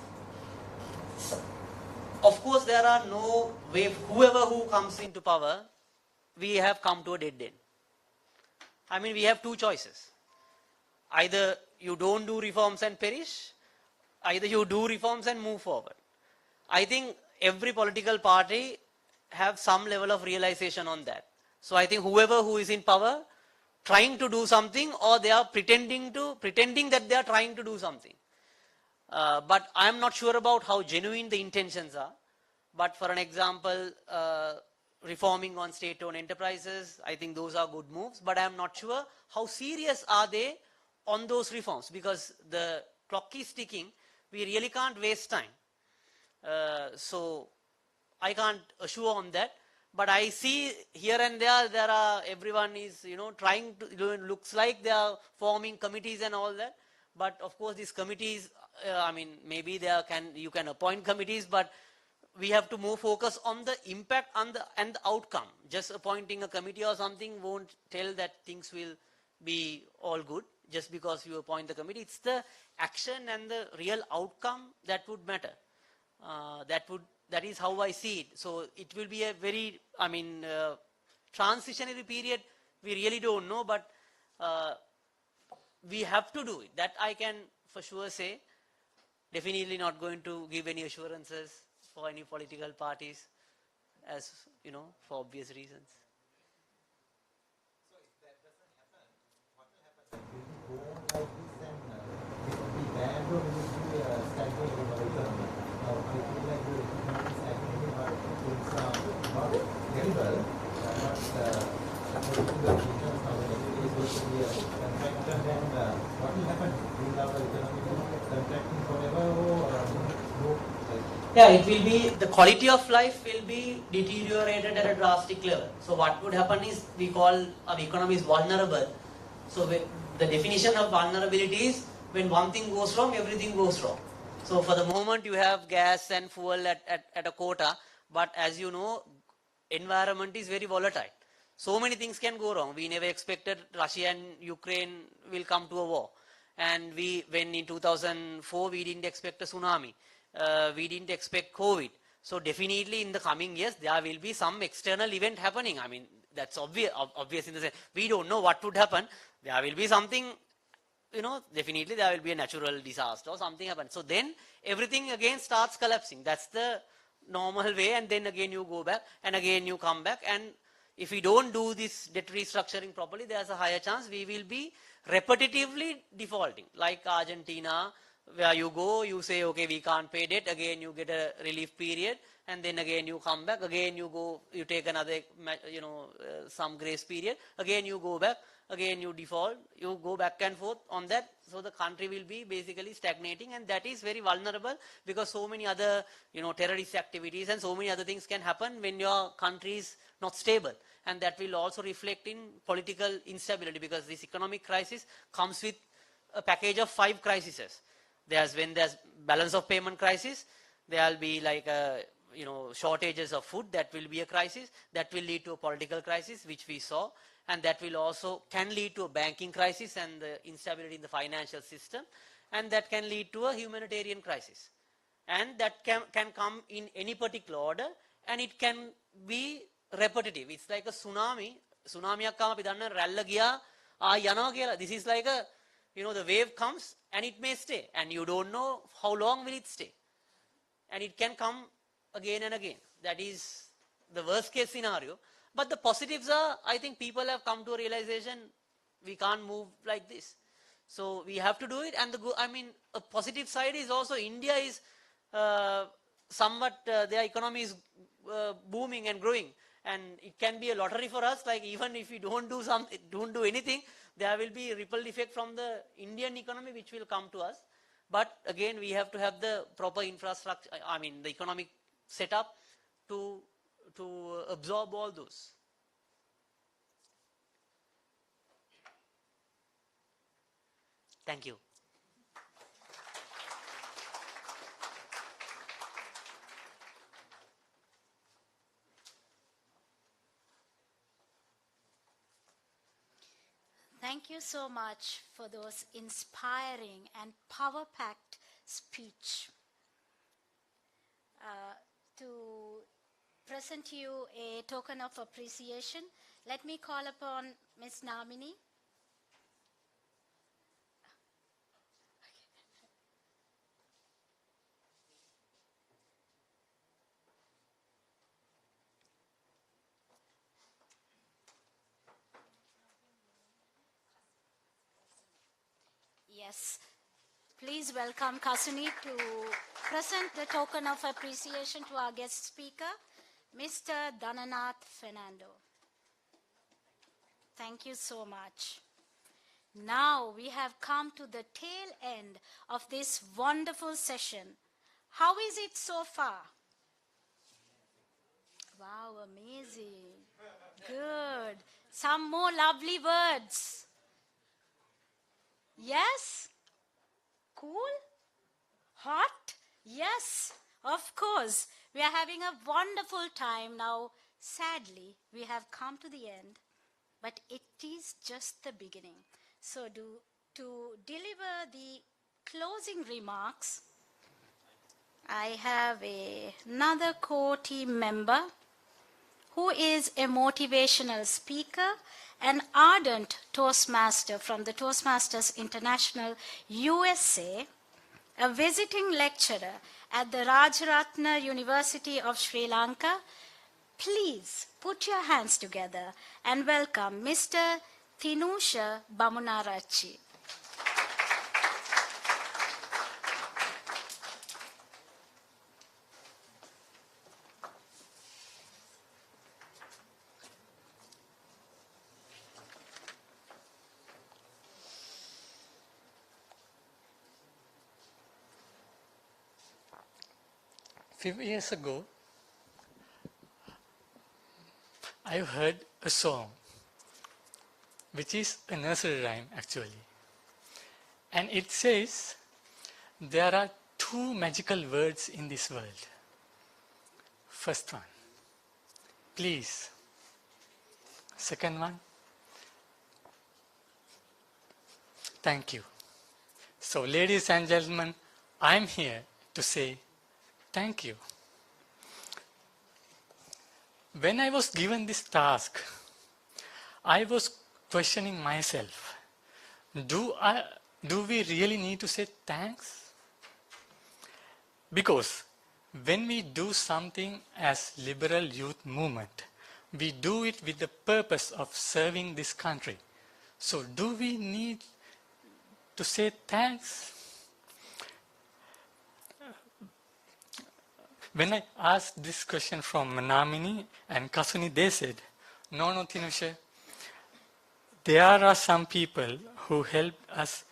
[SPEAKER 7] of course, there are no way, whoever who comes into power, we have come to a dead end. We have two choices. Either you don't do reforms and perish, either you do reforms and move forward. I think every political party have some level of realization on that. So I think whoever who is in power, trying to do something, or they are pretending that they are trying to do something. But I am not sure about how genuine the intentions are. But for an example, reforming on state-owned enterprises, I think those are good moves. But I am not sure how serious are they on those reforms, because the clock is ticking. We really can't waste time. So I can't assure on that. But I see here and there are, everyone is, trying to, looks like they are forming committees and all that. But of course, these committees, maybe you can appoint committees, but we have to more focus on the impact and the outcome. Just appointing a committee or something won't tell that things will be all good just because you appoint the committee. It's the action and the real outcome that would matter. That is how I see it. So it will be a very, transitionary period. We really don't know, but we have to do it. That I can for sure say. Definitely not going to give any assurances for any political parties, as for obvious reasons.
[SPEAKER 5] So if that doesn't happen, what will happen? Will you go like this and it will be bad, or will it be stagnating in our economy? Now, I feel like the economy is stagnating, but things are not very well. According to the regions, now it is going to be a contraction, then what will happen? Will our economy be contracting forever, or no?
[SPEAKER 7] Yeah, it will be, the quality of life will be deteriorated at a drastic level. So what would happen is, we call our economy is vulnerable. So the definition of vulnerability is, when one thing goes wrong, everything goes wrong. So for the moment you have gas and fuel at a quota, but as you know, environment is very volatile. So many things can go wrong. We never expected Russia and Ukraine will come to a war. And when in 2004 we didn't expect a tsunami. We didn't expect COVID. So definitely in the coming years, there will be some external event happening. That's obvious in the sense, we don't know what would happen. There will be something, definitely there will be a natural disaster or something happen. So then everything again starts collapsing. That's the normal way. And then again you go back and again you come back. And if we don't do this debt restructuring properly, there's a higher chance we will be repetitively defaulting, like Argentina, where you go, you say, okay, we can't pay debt, again you get a relief period, and then again you come back, again you go, you take another, some grace period, again you go back, again you default, you go back and forth on that. So the country will be basically stagnating, and that is very vulnerable because so many other, terrorist activities and so many other things can happen when your country is not stable. And that will also reflect in political instability, because this economic crisis comes with a package of 5 crises. When there's balance of payment crisis, there will be like shortages of food, that will be a crisis, that will lead to a political crisis, which we saw, and that will also can lead to a banking crisis and the instability in the financial system, and that can lead to a humanitarian crisis. And that can come in any particular order, and it can be repetitive. It's like a tsunami. Tsunami akkama අපි දන්න රැල්ල ගියා යනවා කියලා. This is like a, the wave comes and it may stay, and you don't know how long will it stay, and it can come again and again. That is the worst case scenario. But the positives are, I think people have come to a realization we can't move like this. So we have to do it. And a positive side is also India is somewhat, their economy is booming and growing. And it can be a lottery for us, like even if we don't do anything, there will be a ripple effect from the Indian economy which will come to us. But again, we have to have the proper infrastructure, the economic setup to absorb all those. Thank you.
[SPEAKER 1] Thank you so much for those inspiring and power-packed speech. To present to you a token of appreciation, let me call upon Ms. Namini. Yes, please welcome Kasuni to present the token of appreciation to our guest speaker, Mr. Dhananath Fernando. Thank you so much. Now we have come to the tail end of this wonderful session. How is it so far? Wow, amazing. Good. Some more lovely words. Yes? Cool? Hot? Yes, of course. We are having a wonderful time now. Sadly, we have come to the end, but it is just the beginning. So to deliver the closing remarks, I have another core team member who is a motivational speaker, an ardent Toastmaster from the Toastmasters International USA, a visiting lecturer at the Rajaratna University of Sri Lanka. Please put your hands together and welcome Mr. Thinusha Bamunarachi.
[SPEAKER 8] Few years ago, I heard a song, which is a nursery rhyme actually. And it says, there are 2 magical words in this world. First one, please. Second one, thank you. So ladies and gentlemen, I'm here to say thank you. When I was given this task, I was questioning myself. Do we really need to say thanks? Because when we do something as Liberal Youth Movement, we do it with the purpose of serving this country. So do we need to say thanks? when I asked this question from Namini and Kasuni, they said, no, Tinusha, there are some people who help us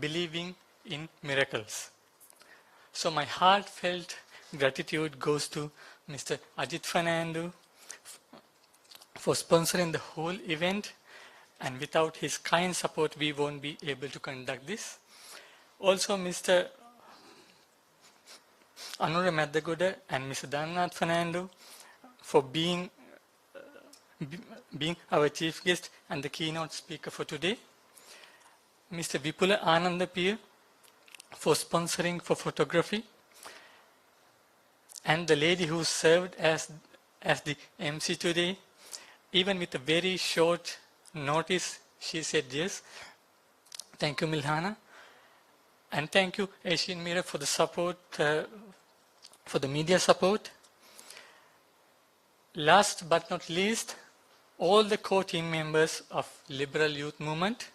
[SPEAKER 8] believing in miracles. So my heartfelt gratitude goes to Mr. Ajit Fernando for sponsoring the whole event, and without his kind support we won't be able to conduct this. Also Mr. Anura Maddagoda and Mr. Dannath Fernando for being our chief guest and the keynote speaker for today. Mr. Vipula Anandapir for sponsoring for photography, and the lady who served as the MC today, even with a very short notice, she said yes. Thank you, Milhana. And thank you, Asian Mirror, for the support, for the media support. Last but not least, all the core team members of Liberal Youth Movement.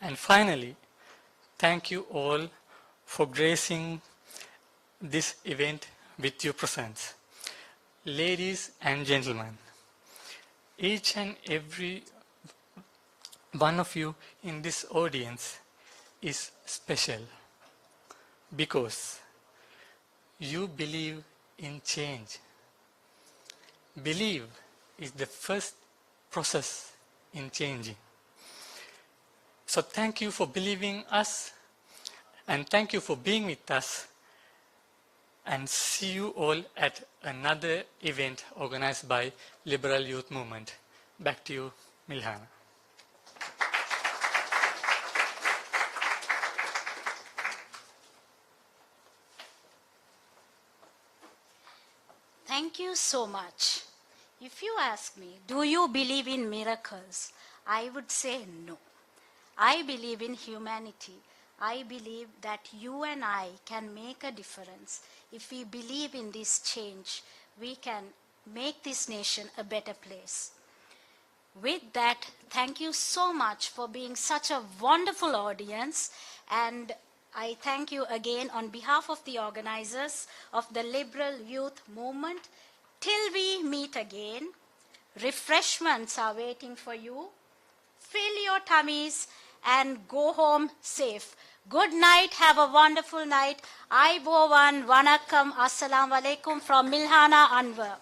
[SPEAKER 8] And finally, thank you all for gracing this event with your presence. Ladies and gentlemen, each and every one of you in this audience is special because you believe in change. Believe is the first process in changing. So thank you for believing us, and thank you for being with us, and see you all at another event organized by Liberal Youth Movement. Back to you, Milhana.
[SPEAKER 1] Thank you so much. If you ask me, do you believe in miracles? I would say no. I believe in humanity. I believe that you and I can make a difference. If we believe in this change, we can make this nation a better place. With that, thank you so much for being such a wonderful audience, and I thank you again on behalf of the organizers of the Liberal Youth Movement. Till we meet again, refreshments are waiting for you. Fill your tummies and go home safe. Good night. Have a wonderful night. Aibovan, Vanakkam, Assalamu alaikum from Milhana Anwar.